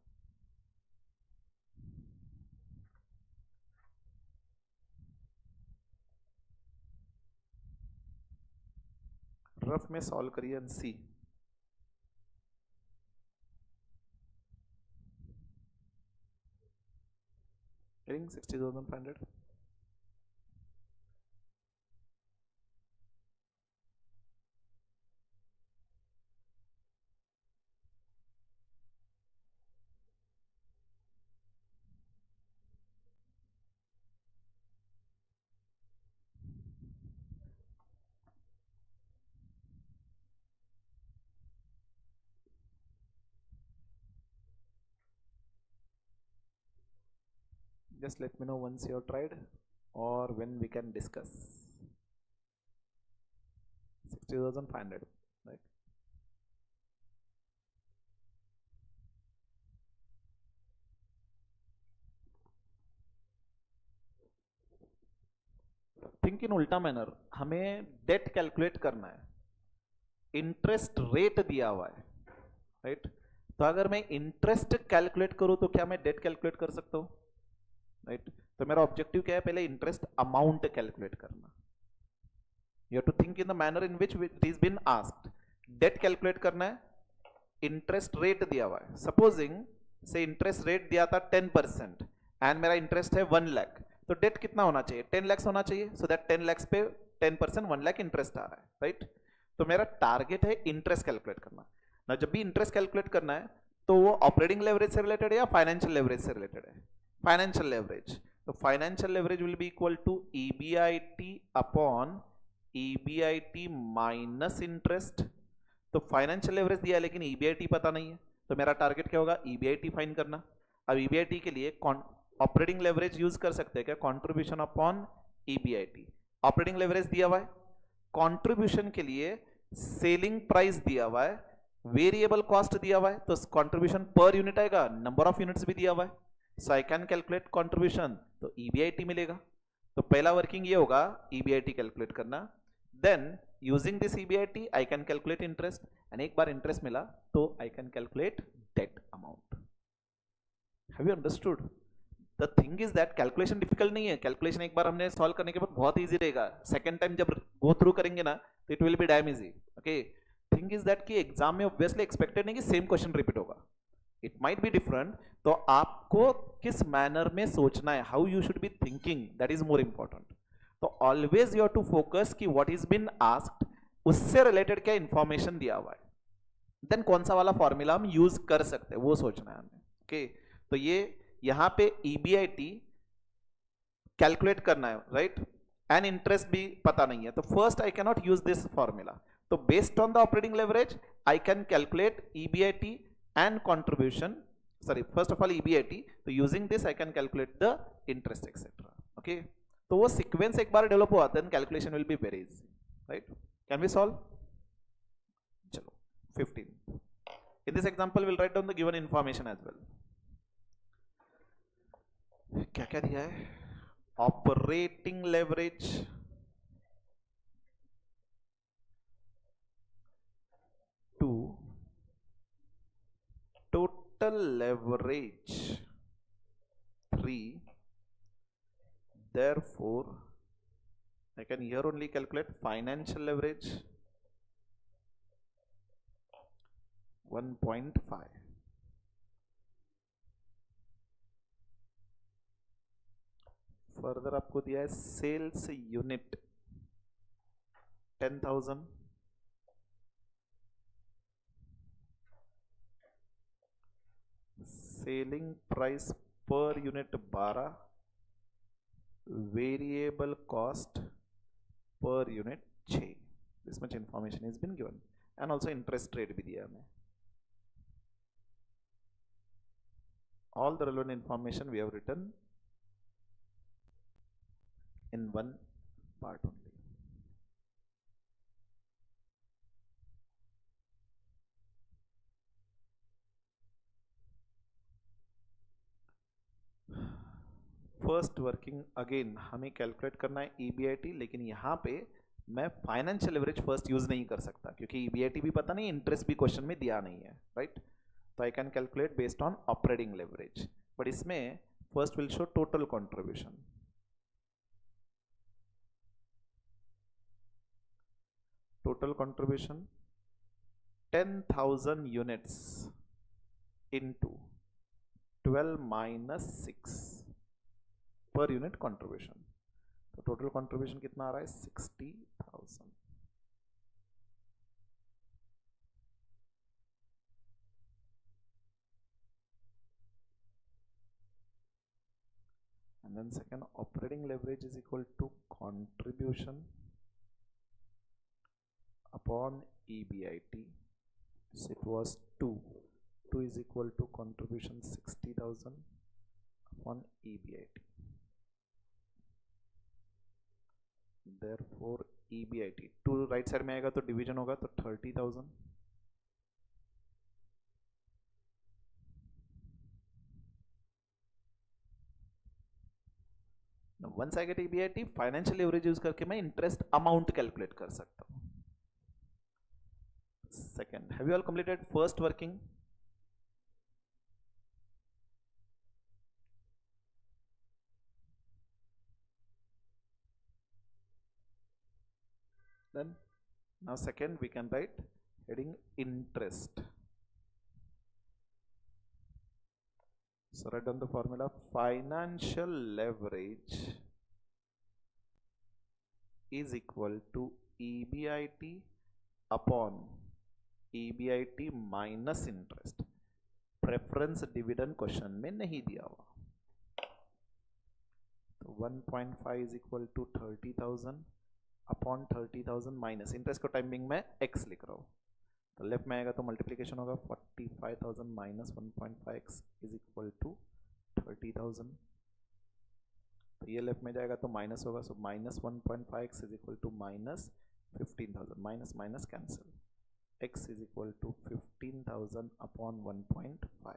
Rough में सॉल्व करिए and see. getting 60,500। Just let me know once you have tried or when we can discuss. 60,500, right? Think in उल्टा manner, हमें date calculate करना है, interest rate दिया हुआ है, right? तो अगर मैं इंटरेस्ट कैलकुलेट करूं तो क्या मैं डेट कैलकुलेट कर सकता हूं, राइट? तो मेरा ऑब्जेक्टिव क्या है, पहले इंटरेस्ट अमाउंट कैलकुलेट करना। You have to think in the manner in which it is been asked. Debt calculate करना है, इंटरेस्ट रेट दिया हुआ है, सपोजिंग से इंटरेस्ट रेट दिया था 10% एंड मेरा इंटरेस्ट है 1 लाख, तो डेट कितना होना चाहिए, 10 लाख होना चाहिए, सो दैट 10 लाख पे 10% 1 लाख इंटरेस्ट आ रहा है, राइट? तो मेरा टारगेट है इंटरेस्ट कैलकुलेट करना ना। जब भी इंटरेस्ट कैलकुलेट करना है तो वो ऑपरेटिंग लेवरेज से रिलेटेड है या फाइनेंशियल लेवरेज से रिलेटेड है? Financial leverage. तो financial leverage will be equal to EBIT upon EBIT minus interest. तो फाइनेंशियल लेवरेज दिया है लेकिन ईबीआईटी पता नहीं है, तो मेरा टारगेट क्या होगा, ईबीआईटी फाइंड करना। अब ईबीआईटी के लिए ऑपरेटिंग लेवरेज यूज कर सकते हैं क्या, contribution upon EBIT. Operating leverage दिया हुआ है, कंट्रीब्यूशन के लिए सेलिंग प्राइस दिया हुआ है, वेरिएबल कॉस्ट दिया हुआ है, तो कंट्रीब्यूशन पर यूनिट आएगा, नंबर ऑफ यूनिट्स भी दिया हुआ है, so I can calculate contribution, तो ईबीआईटी मिलेगा। तो पहला वर्किंग ये होगा, ईबीआईटी कैलकुलेट करना, then using this EBIT I can calculate interest, and एक बार इंटरेस्ट मिला तो I can calculate debt amount. Have you understood? The thing is that calculation difficult नहीं है, कैलकुलेशन एक बार हमने सॉल्व करने के बाद बहुत इजी रहेगा, सेकंड टाइम जब गो थ्रू करेंगे ना तो it will be damn easy. Okay, thing is that कि एग्जाम में ऑब्वियसली एक्सपेक्टेड नहीं कि सेम क्वेश्चन रिपीट होगा, इट माइट बी डिफरेंट। तो आपको किस मैनर में सोचना है, how you should be thinking, that is more important. तो always you have to focus कि व्हाट इज बीन आस्क्ड, उससे रिलेटेड क्या इंफॉर्मेशन दिया हुआ है, देन कौन सा वाला फॉर्मूला हम यूज कर सकते हैं वो सोचना है हमें। ओके, तो ये यहां पे ईबीआईटी कैलकुलेट करना है, राइट? एंड इंटरेस्ट भी पता नहीं है, तो first I cannot use this formula. तो based on the operating leverage I can calculate EBIT and contribution, sorry, first of all EBIT, तो using this I can calculate the interest etcetera. Okay, तो वो sequence एक बार develop हुआ then calculation will be very easy, right? Can we solve? चलो 15 in this example we'll write down the given information as well। क्या क्या दिया है, operating leverage two total leverage 3, therefore I can here only calculate financial leverage 1.5। Further आपको दिया है sales unit 10,000, selling price per unit 12, variable cost per unit 6। This much information is been given and also interest rate भी दिया हमें। all the relevant information we have written in one part only. First working again हमें calculate करना है EBIT, लेकिन यहाँ पे मैं फाइनेंशियल लेवरेज फर्स्ट यूज नहीं कर सकता क्योंकि ईबीआईटी भी पता नहीं, इंटरेस्ट भी क्वेश्चन में दिया नहीं है, राइट? तो I can calculate based on operating leverage, but इसमें first will show total contribution. Total contribution 10,000 units into 12 minus 6 per unit contribution. तो टोटल कंट्रीब्यूशन कितना आ रहा है? 60,000. And then second, operating leverage is equal to contribution upon EBIT. So it was 2. 2 is equal to contribution 60,000 upon EBIT. Therefore EBIT 2 right side में आएगा तो division होगा तो 30,000. Once I get EBIT, financial leverage use करके मैं interest amount calculate कर सकता हूं. Second, have you all completed first working? Then now second we can write heading interest. So write down the formula. Financial leverage is equal to EBIT upon EBIT minus interest. Preference dividend question में नहीं दिया हुआ. तो 1.5 is equal to 30,000 upon 30,000 minus interest को timing में x लिख रहा हूँ. तो लेफ्ट में आएगा तो मल्टीप्लिकेशन होगा 45,000 minus 1.5x is equal to 30,000. तो ये लेफ्ट में जाएगा तो माइनस होगा, सो minus 1.5x is equal to minus 15,000. Minus minus cancel, x is equal to 15,000 upon 1.5.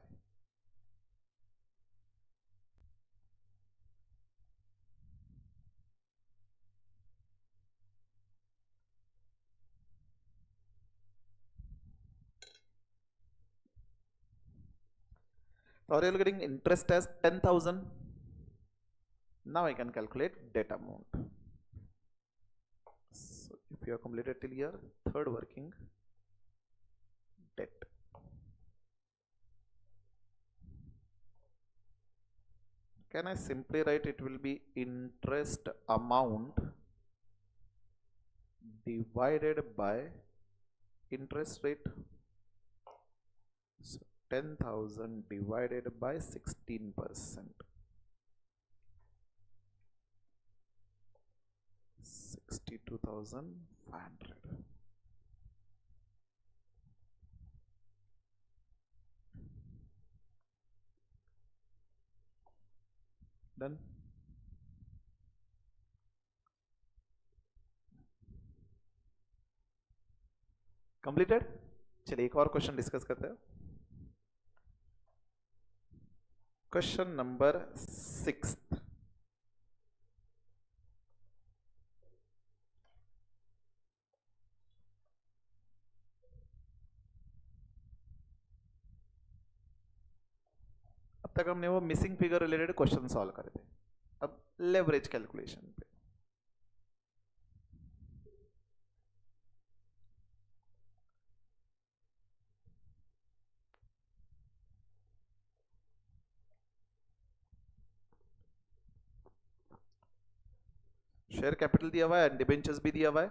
Or you're getting interest as 10,000. Now I can calculate debt amount. So if you have completed till here, third working, debt. Can I simply write it will be interest amount divided by interest rate? So 10,000 divided by 16%. 62,500. Done. Completed. चलिए एक और question discuss करते हैं. Question number 6. अब तक हमने वो missing figure related question solve करे थे. अब लेवरेज कैलकुलेशन पे. शेयर कैपिटल दिया हुआ है एंड डिबेंचर्स भी दिया हुआ है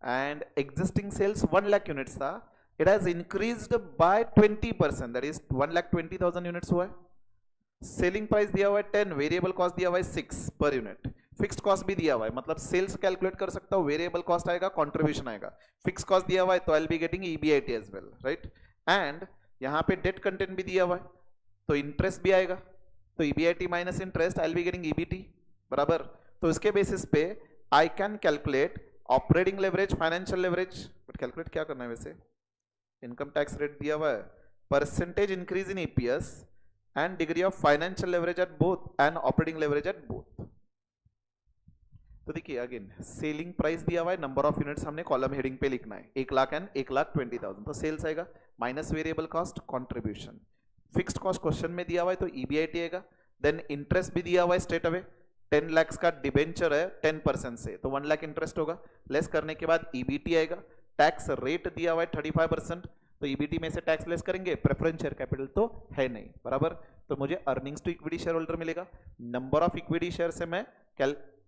and existing sales 1 lakh units था. It has increased by 20%, that is 1,20,000 units हुआ है. सेलिंग प्राइस दिया हुआ है 10, वेरिएबल कॉस्ट दिया हुआ है 6 पर यूनिट. फिक्स्ड कॉस्ट भी दिया हुआ है, मतलब सेल्स कैलकुलेट कर सकता हूं, वेरिएबल कॉस्ट आएगा, कंट्रीब्यूशन आएगा. फिक्स्ड कॉस्ट दिया हुआ है तो I will be getting EBIT as well, right? And यहां पे डेट कंटेंट भी दिया हुआ है. तो इंटरेस्ट भी आएगा, तो EBIT minus interest I will be getting EBT बराबर। तो इसके बेसिस पे आई can calculate operating leverage, financial leverage, but calculate क्या करना है वैसे, इनकम टैक्स रेट दिया हुआ है, percentage increase in EPS and degree of financial leverage at both and operating leverage at both. तो देखिए अगेन सेलिंग प्राइस दिया हुआ है, नंबर ऑफ यूनिट्स हमने कॉलम हेडिंग पे लिखना है, 1 लाख एंड 1,20,000, तो सेल्स आएगा minus variable cost contribution. Fixed cost question में दिया हुआ है तो ईबीआईटी आएगा। देन इंटरेस्ट भी दिया हुआ है स्ट्रेट अवे, 10 लाख का डिबेंचर है 10% से, तो 1 लाख इंटरेस्ट होगा, लेस करने के बाद ईबीटी आएगा। टैक्स रेट दिया हुआ है 35%, तो ईबीटी में से टैक्स लेस करेंगे, प्रेफरेंस शेयर कैपिटल तो है नहीं बराबर, तो मुझे earnings to equity share holder मिलेगा। नंबर ऑफ इक्विटी शेयर से मैं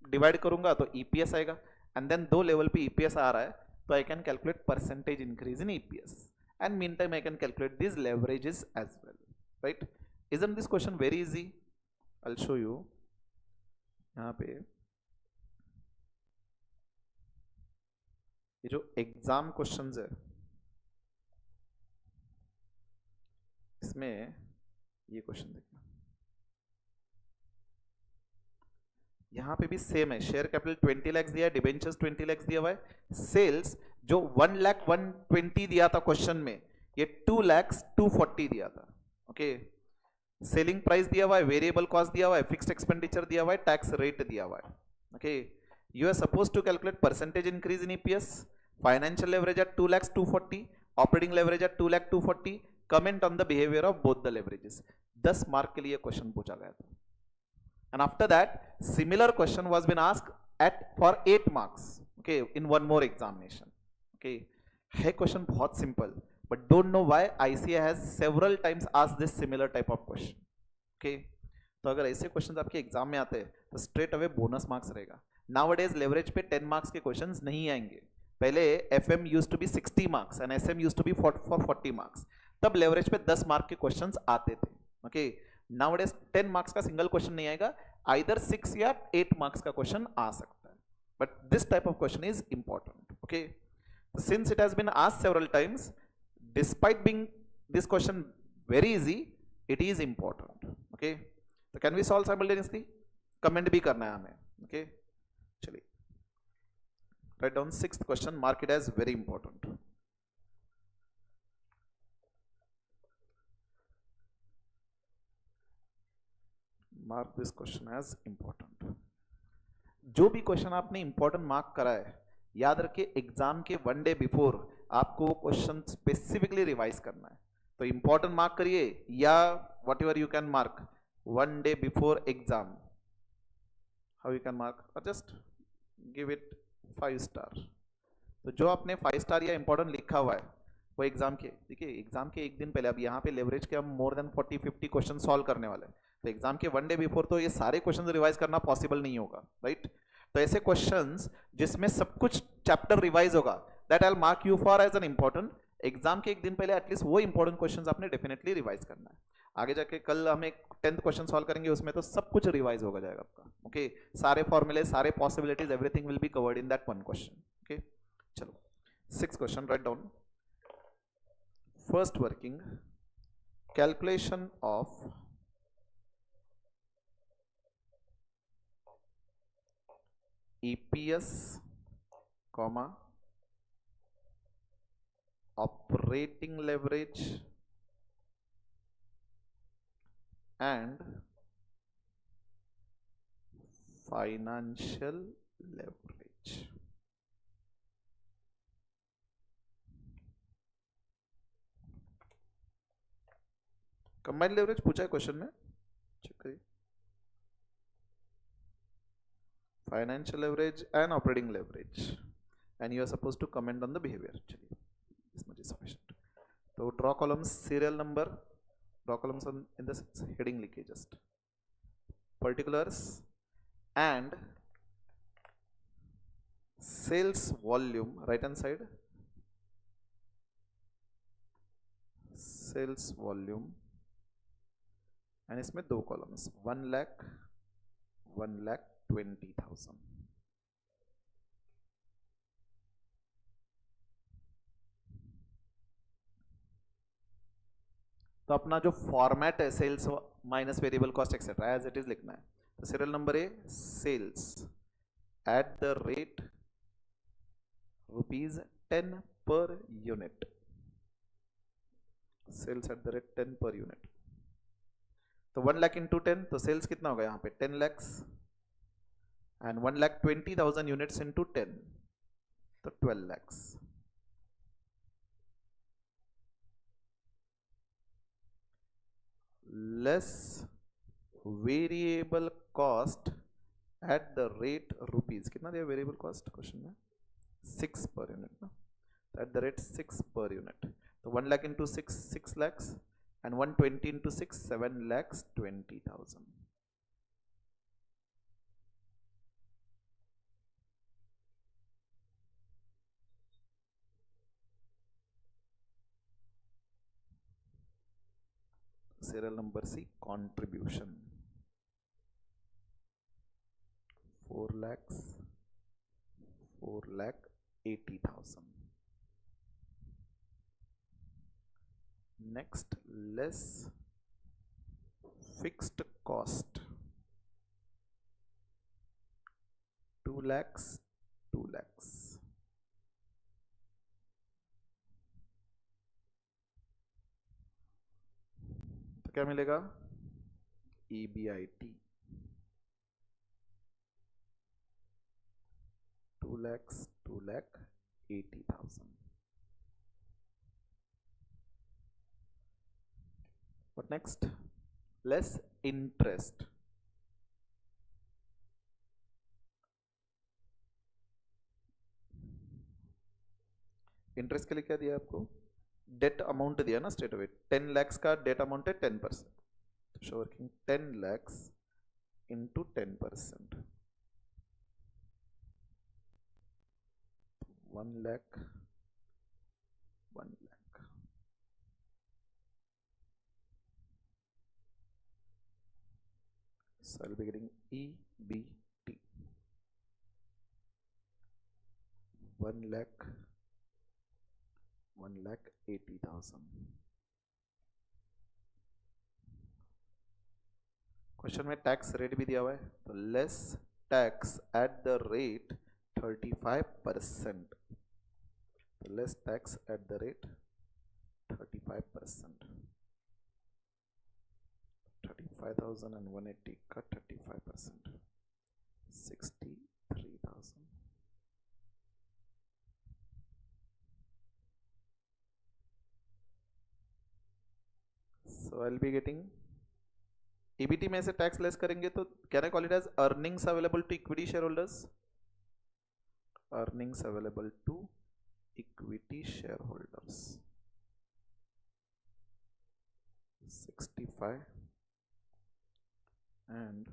डिवाइड करूंगा तो ईपीएस आएगा, एंड देन 2 लेवल पे ईपीएस आ रहा है, तो I can calculate percentage increase in EPS, and meantime I can calculate this leverages as well, right. Isn't this question very easy? I will show you. यहाँ पे ये जो exam questions है इसमें ये क्वेश्चन देखना, यहां पे भी सेम है, शेयर कैपिटल 20 लाख दिया है, डिबेंचर्स 20 लाख दिया हुआ है, सेल्स जो 1,01,20 दिया था क्वेश्चन में, ये 2,02,40 दिया था, ओके। सेलिंग प्राइस दिया हुआ है, वेरिएबल कॉस्ट दिया हुआ है, फिक्स्ड एक्सपेंडिचर दिया हुआ है, टैक्स रेट दिया हुआ है, okay. You are suppose to calculate percentage increase in EPS, financial leverage at 2,02,40, operating leverage at 2,02,40, comment on the behaviour of both the leverages. 10 mark के लिए क्वेश्चन पूछा गया था, and after that similar question was been asked at for 8 marks, okay, in one more examination, okay। है question बहुत simple, but don't know why ICAI has several times asked this similar type of question, okay। तो अगर ऐसे question आपके exam में आते हैं तो स्ट्रेट अवे बोनस मार्क्स रहेगा। नाउअडेज लेवरेज पे 10 मार्क्स के क्वेश्चंस नहीं आएंगे, पहले FM used to be 60 marks and SM used to be for 40 marks, तब लेवरेज पे 10 मार्क के क्वेश्चंस आते थे, ओके। नाउअडेज 10 मार्क्स का सिंगल क्वेश्चन नहीं आएगा, आइदर 6 या 8 मार्क्स का क्वेश्चन आ सकता है, but this type of question is important, okay. Since it has been asked several times, despite being this question very easy, it is important, okay. तो can we solve simultaneously? Comment भी करना है हमें, okay. चलिए write down 6th question, mark it as very important. Mark this question as important. जो भी question आपने important mark करा है, याद रखिए एग्जाम के 1 डे बिफोर आपको वो क्वेश्चन स्पेसिफिकली रिवाइज करना है, तो इंपॉर्टेंट मार्क करिए या what ever you can mark 1 day before exam, how you can mark, और जस्ट गिव इट 5 स्टार। तो जो आपने 5 स्टार या इंपॉर्टेंट लिखा हुआ है वो एग्जाम के, देखिए एग्जाम के एक दिन पहले, अब यहाँ पे लेवरेज के हम मोर देन 40-50 क्वेश्चन सॉल्व करने वाले हैं, तो एग्जाम के 1 डे बिफोर तो ये सारे क्वेश्चन रिवाइज करना पॉसिबल नहीं होगा, राइट। तो ऐसे क्वेश्चंस जिसमें सब कुछ चैप्टर रिवाइज होगा, that I will mark you for as an important. Exam के एक दिन पहले एटलीस्ट वो इंपॉर्टेंट क्वेश्चंस आपने डेफिनेटली रिवाइज करना है। आगे जाके कल हम एक 10th क्वेश्चन सॉल्व करेंगे, उसमें तो सब कुछ रिवाइज होगा जाएगा आपका, ओके। सारे फॉर्मूले, सारे possibilities, everything will be covered in that 1 question, okay. चलो 6th question, right down. First working, calculation of EPS, operating leverage and financial leverage। Combined leverage पूछा है क्वेश्चन में, चेक करिए। Financial leverage and operating leverage, and you are suppose to comment on the behaviour. चलिए this much is sufficient. तो draw columns, serial number, draw columns in the heading लिखिए just, particulars and sales volume, right hand side, sales volume, and इसमें 2 columns, 1 lakh, 1,20,000। तो अपना जो format है sales minus variable cost etcetera as it is लिखना है. तो serial number A sales at the rate ₹10 per unit. Sales at the rate 10 per unit. तो 1 lakh into 10, तो सेल्स कितना होगा यहाँ पे 10 lakhs एंड 1,20,000 यूनिट्स इंटू 10, तो 12 lakhs. Less variable cost at the rate rupees, कितना दिया वेरिएबल कॉस्ट क्वेश्चन में 6 पर यूनिट ना, eight the rate 6 per unit. तो 1 lakh into 6 lakhs and 120 into 6 7,20,000. Serial number C contribution 4 lakhs 4,80,000. Next, less fixed cost 2 lakhs 2 lakhs. तो क्या मिलेगा EBIT 2 lakhs 2,80,000. What next? Less interest. Interest के लिए क्या दिया आपको डेट अमाउंट दिया ना स्ट्रेट अवे. 10 lakhs का डेट अमाउंट है 10%. तो show working 10 lakhs into 10%, 1 lakh 1 lakh. So I'll be getting EBT 1,80,000. Question में टैक्स रेट भी दिया हुआ है, तो less tax at the rate 35%. तो less tax at the rate 35%. 35,180 का 35%, 63,000. So I'll be getting EBT में से टैक्स लेस करेंगे तो can I call it as earnings available to equity share holders. Earnings available to equity share holders 65 and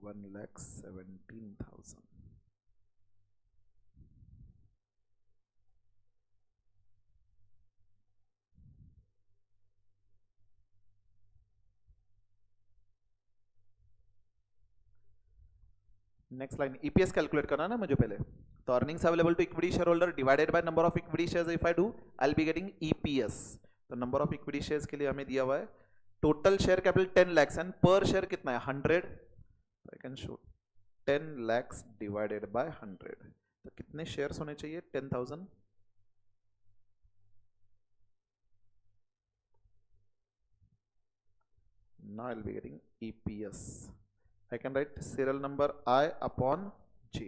1,17,000. Next line EPS calculate करना ना मुझे पहले. तो earnings available to equity share holder divided by number of equity shares. If I do I will be getting EPS. तो number of equity shares के लिए हमें दिया हुआ है total share capital 10 lakhs and पर शेयर कितना है 100. I can show 10 lakhs divided by 100. तो कितने शेयर्स होने चाहिए 10,000. Now I will be getting EPS. I can write serial number I upon J.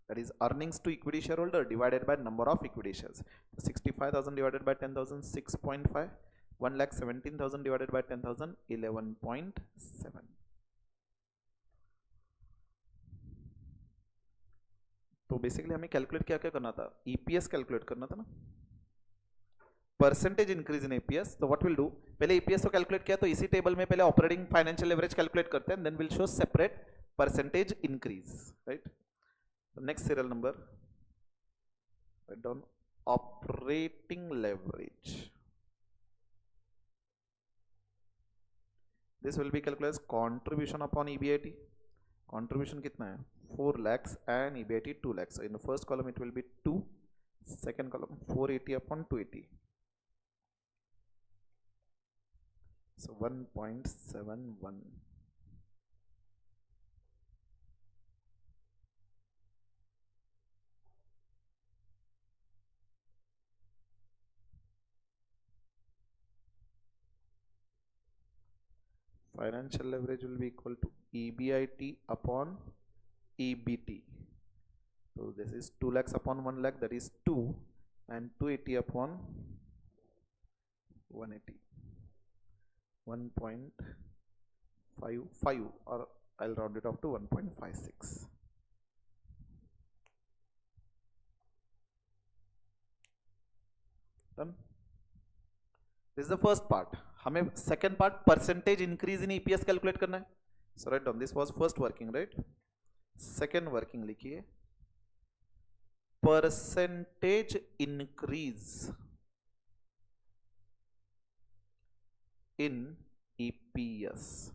That is earnings to equity shareholder divided by number of equity shares. 65,000 divided by 10,000 6.5. 1,17,000 divided by 10,000 11.7. तो basically हमें calculate क्या क्या करना था EPS calculate करना था ना. Percentage increase इन APS. तो व्हाट विल डू पहले ईपीएस तो कैलकुलेट किया तो इसी टेबल में पहले ऑपरेटिंग फाइनेंशियल एवरेज कैलकुलेट करते हैं then will show separate percentage increase right. Next serial number write down operating leverage. This will be calculate contribution upon EBIT. Contribution कितना है 4 lakhs and EBIT 2 lakhs. So in the first column it will be 2, second column 480 upon 280. So 1.71. Financial leverage will be equal to EBIT upon EBT. So this is 2 lakhs upon 1 lakh, that is 2, and 280 upon 180. 1.55, or I'll round it off to 1.56. Done. This is the first part. हमें second part percentage increase in EPS calculate करना है. So write down, this was first working, right? Second working लिखिए, percentage increase in EPS.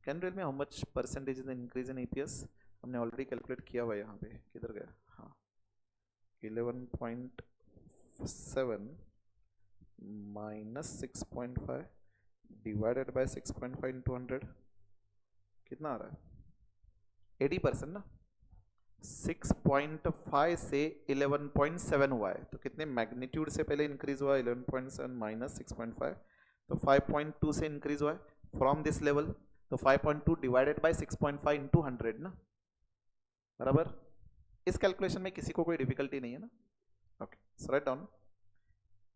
Can you tell me how much percentage is the increase in EPS? हमने already calculate किया हुआ है यहाँ पे, किधर गया? हाँ, 11.7 minus 6.5 divided by 6.5 into 100 कितना आ रहा है? 80% ना. 6.5 से 11.7 हुआ है, तो कितने मैग्नीट्यूड से पहले इंक्रीज हुआ? 11.7 माइनस 6.5, तो 5.2 से इंक्रीज हुआ है फ्रॉम दिस लेवल. तो 5.2 डिवाइडेड बाय 6.5 इंटू 100 ना, बराबर. इस कैलकुलेशन में किसी को कोई डिफिकल्टी नहीं है ना? Okay, so write down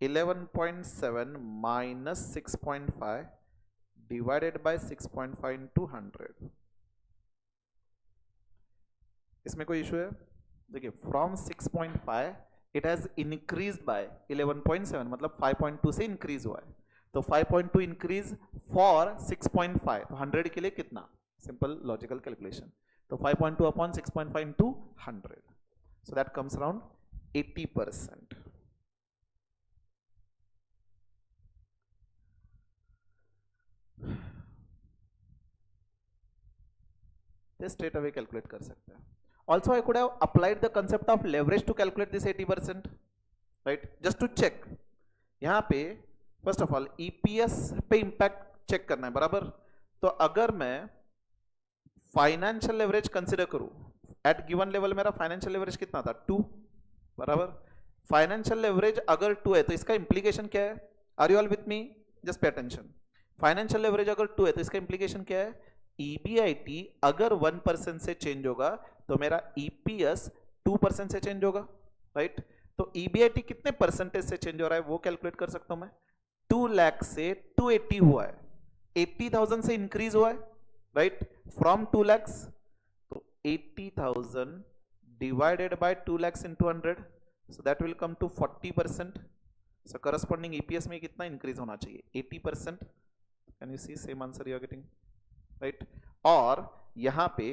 11.7 minus 6.5 divided by 6.5 into 100. इसमें कोई इशू है? देखिए, from 6.5 it has increased bye 11.7, मतलब 5.2 से इंक्रीज हुआ है. तो 5.2 इंक्रीज फॉर 6.5, तो 100 के लिए कितना? Simple logical calculation. तो 5.2 upon 6.5 into 100, so that comes around 80%. Straight away calculate कर सकते हैं. Also, I could have applied the concept of leverage to calculate this 80%, right? Just to check. यहाँ पे first of all EPS पे impact check करना है, बराबर. तो अगर मैं फाइनेंशियल लेवरेज कंसिडर करूं एट गिवन लेवल, मेरा फाइनेंशियल लेवरेज कितना था? 2, बराबर. फाइनेंशियल लेवरेज अगर 2 है तो इसका इंप्लीकेशन क्या है? Are you all with me? Just pay attention. Financial leverage अगर 2 है तो इसका इंप्लीकेशन क्या है? EBIT अगर 1% से चेंज होगा तो मेरा EPS 2% से चेंज होगा, राइट? तो EBIT कितने परसेंटेज से चेंज हो रहा है वो कैलकुलेट कर सकता हूं मैं. 2 लाख से 280 हुआ है, 80,000 से इंक्रीज हुआ है, राइट? फ्रॉम 2 lakhs, तो 80,000 divided by 2 lakhs into 100, so that will come to 40%. So corresponding EPS में कितना इंक्रीज होना चाहिए? 80%. Can you see same answer you are getting, right? और यहां पे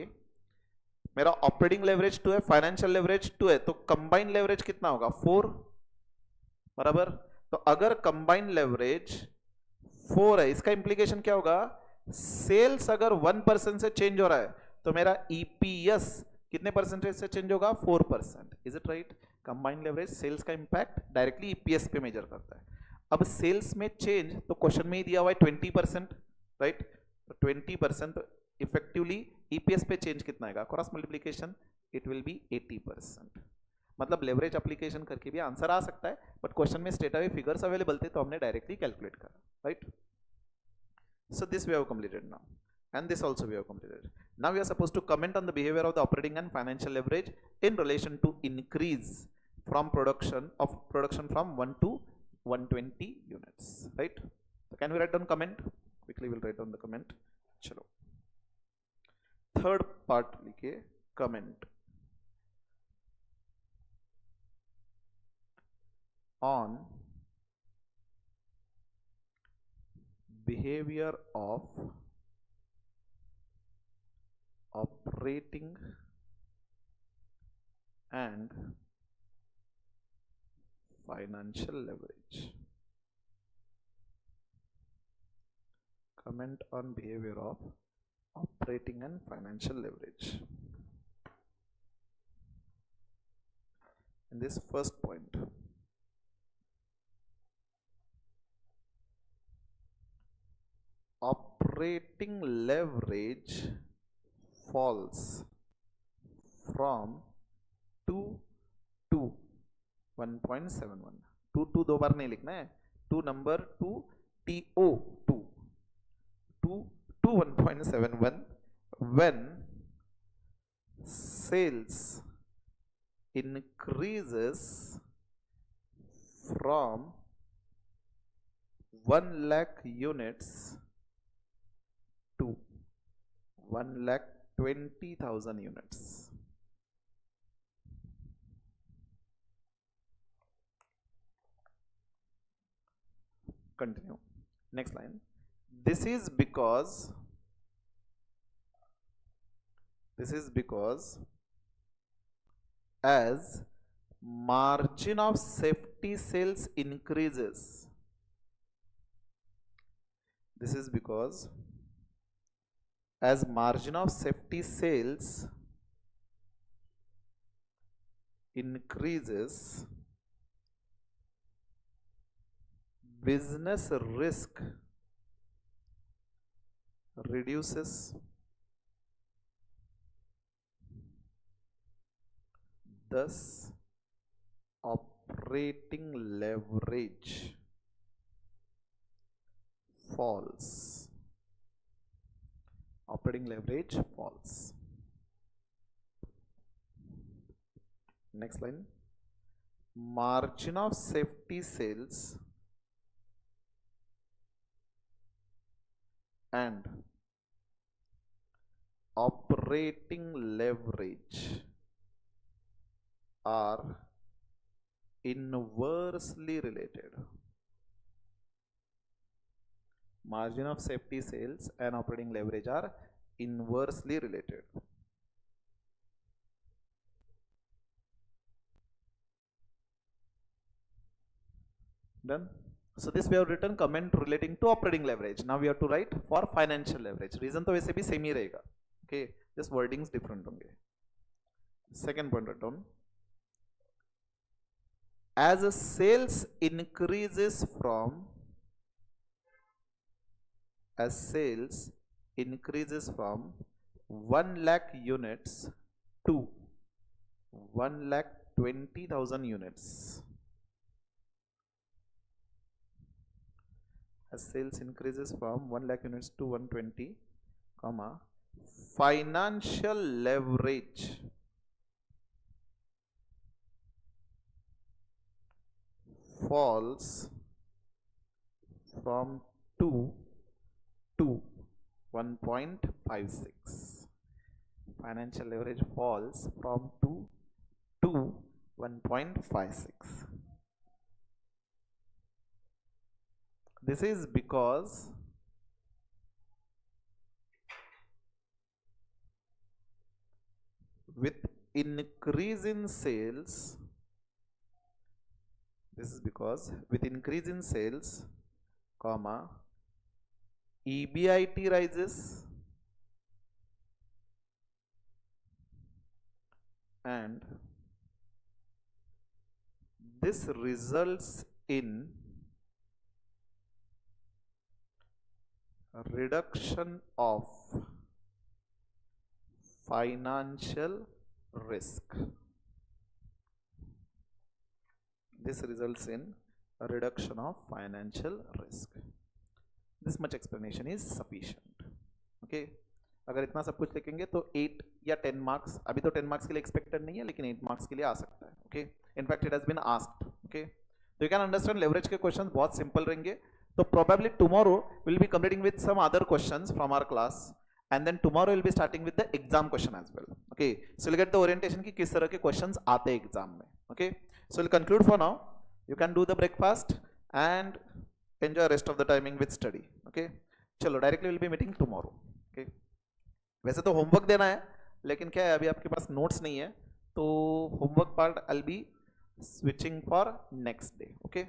मेरा ऑपरेटिंग लेवरेज 2 है, फाइनेंशियल लेवरेज 2 है, तो कंबाइंड लेवरेज कितना होगा? 4, बराबर. तो अगर कंबाइंड लेवरेज 4 है, इसका इंप्लीकेशन क्या होगा? सेल्स अगर 1% से चेंज हो रहा है तो मेरा EPS कितने परसेंटेज से चेंज होगा? 4%. Is it right? Combined leverage sales का इंपैक्ट डायरेक्टली EPS पे मेजर करता है. अब सेल्स में चेंज तो क्वेश्चन में ही दिया हुआ है 20%, राइट? तो 20% इफेक्टिवली EPS पे चेंज कितना आएगा? Cross multiplication it will B 80%. मतलब लेवरेज एप्लीकेशन करके भी आंसर आ सकता है, बट क्वेश्चन में स्ट्रेट अवे फिगर्स अवेलेबल थे तो हमने डायरेक्टली कैलकुलेट करा, right? So this we have completed now, and this also we have completed. Now we are supposed to comment on the behavior of the operating and financial leverage in relation to increase from production from 1 to 120 units, right? So can we write down comment? Quickly we'll write down the comment. Chalo. Third part लिखिए, comment on behavior of operating and financial leverage. Comment on behavior of operating and financial leverage. In this first point, operating leverage falls from 2 to 1.71. 2 दो बार नहीं लिखना है, 2 number 2 TO 2 to 1.71 when sales increases from 1 lakh units to 1,20,000 units. Continue. Next line. This is because as margin of safety sales increases. This is because as margin of safety sales increases, business risk reduces, thus operating leverage falls. Operating leverage falls. Next line. Margin of safety sales and operating leverage are inversely related. Margin of safety sales and operating leverage are inversely related. Done. So this we have written comment relating to operating leverage. Now we have to write for financial leverage. Reason तो वैसे भी same ही रहेगा. Okay, just wordings different होंगे. Second point write down. As sales increases from 1 lakh units to 1,20,000 units. As sales increases from 1 lakh units to 120, comma, financial leverage falls from 2 to 1.56. Financial leverage falls from 2 to 1.56. This is because with increase in sales, comma, EBIT rises and this results in reduction of financial risk. This results in a reduction of financial risk. This much explanation is sufficient. Okay. अगर इतना सब कुछ लिखेंगे तो 8 या 10 marks, अभी तो 10 marks के लिए एक्सपेक्टेड नहीं है, लेकिन 8 मार्क्स के लिए आ सकता है. Okay, in fact it has been asked. Okay, तो यू कैन अंडरस्टैंड लेवरेज के क्वेश्चंस बहुत सिंपल रहेंगे. तो probably tomorrow will be completing with some other questions from our class and then tomorrow will be starting with the exam question as well. Okay, so will get the orientation की किस तरह के questions आते हैं exam में. Okay, so will conclude for now. You can do the breakfast and enjoy rest of the timing with study. Okay, चलो directly will be meeting tomorrow. Okay, वैसे तो होमवर्क देना है, लेकिन क्या है अभी आपके पास नोट्स नहीं है, तो homework part I will B switching for next day. Okay.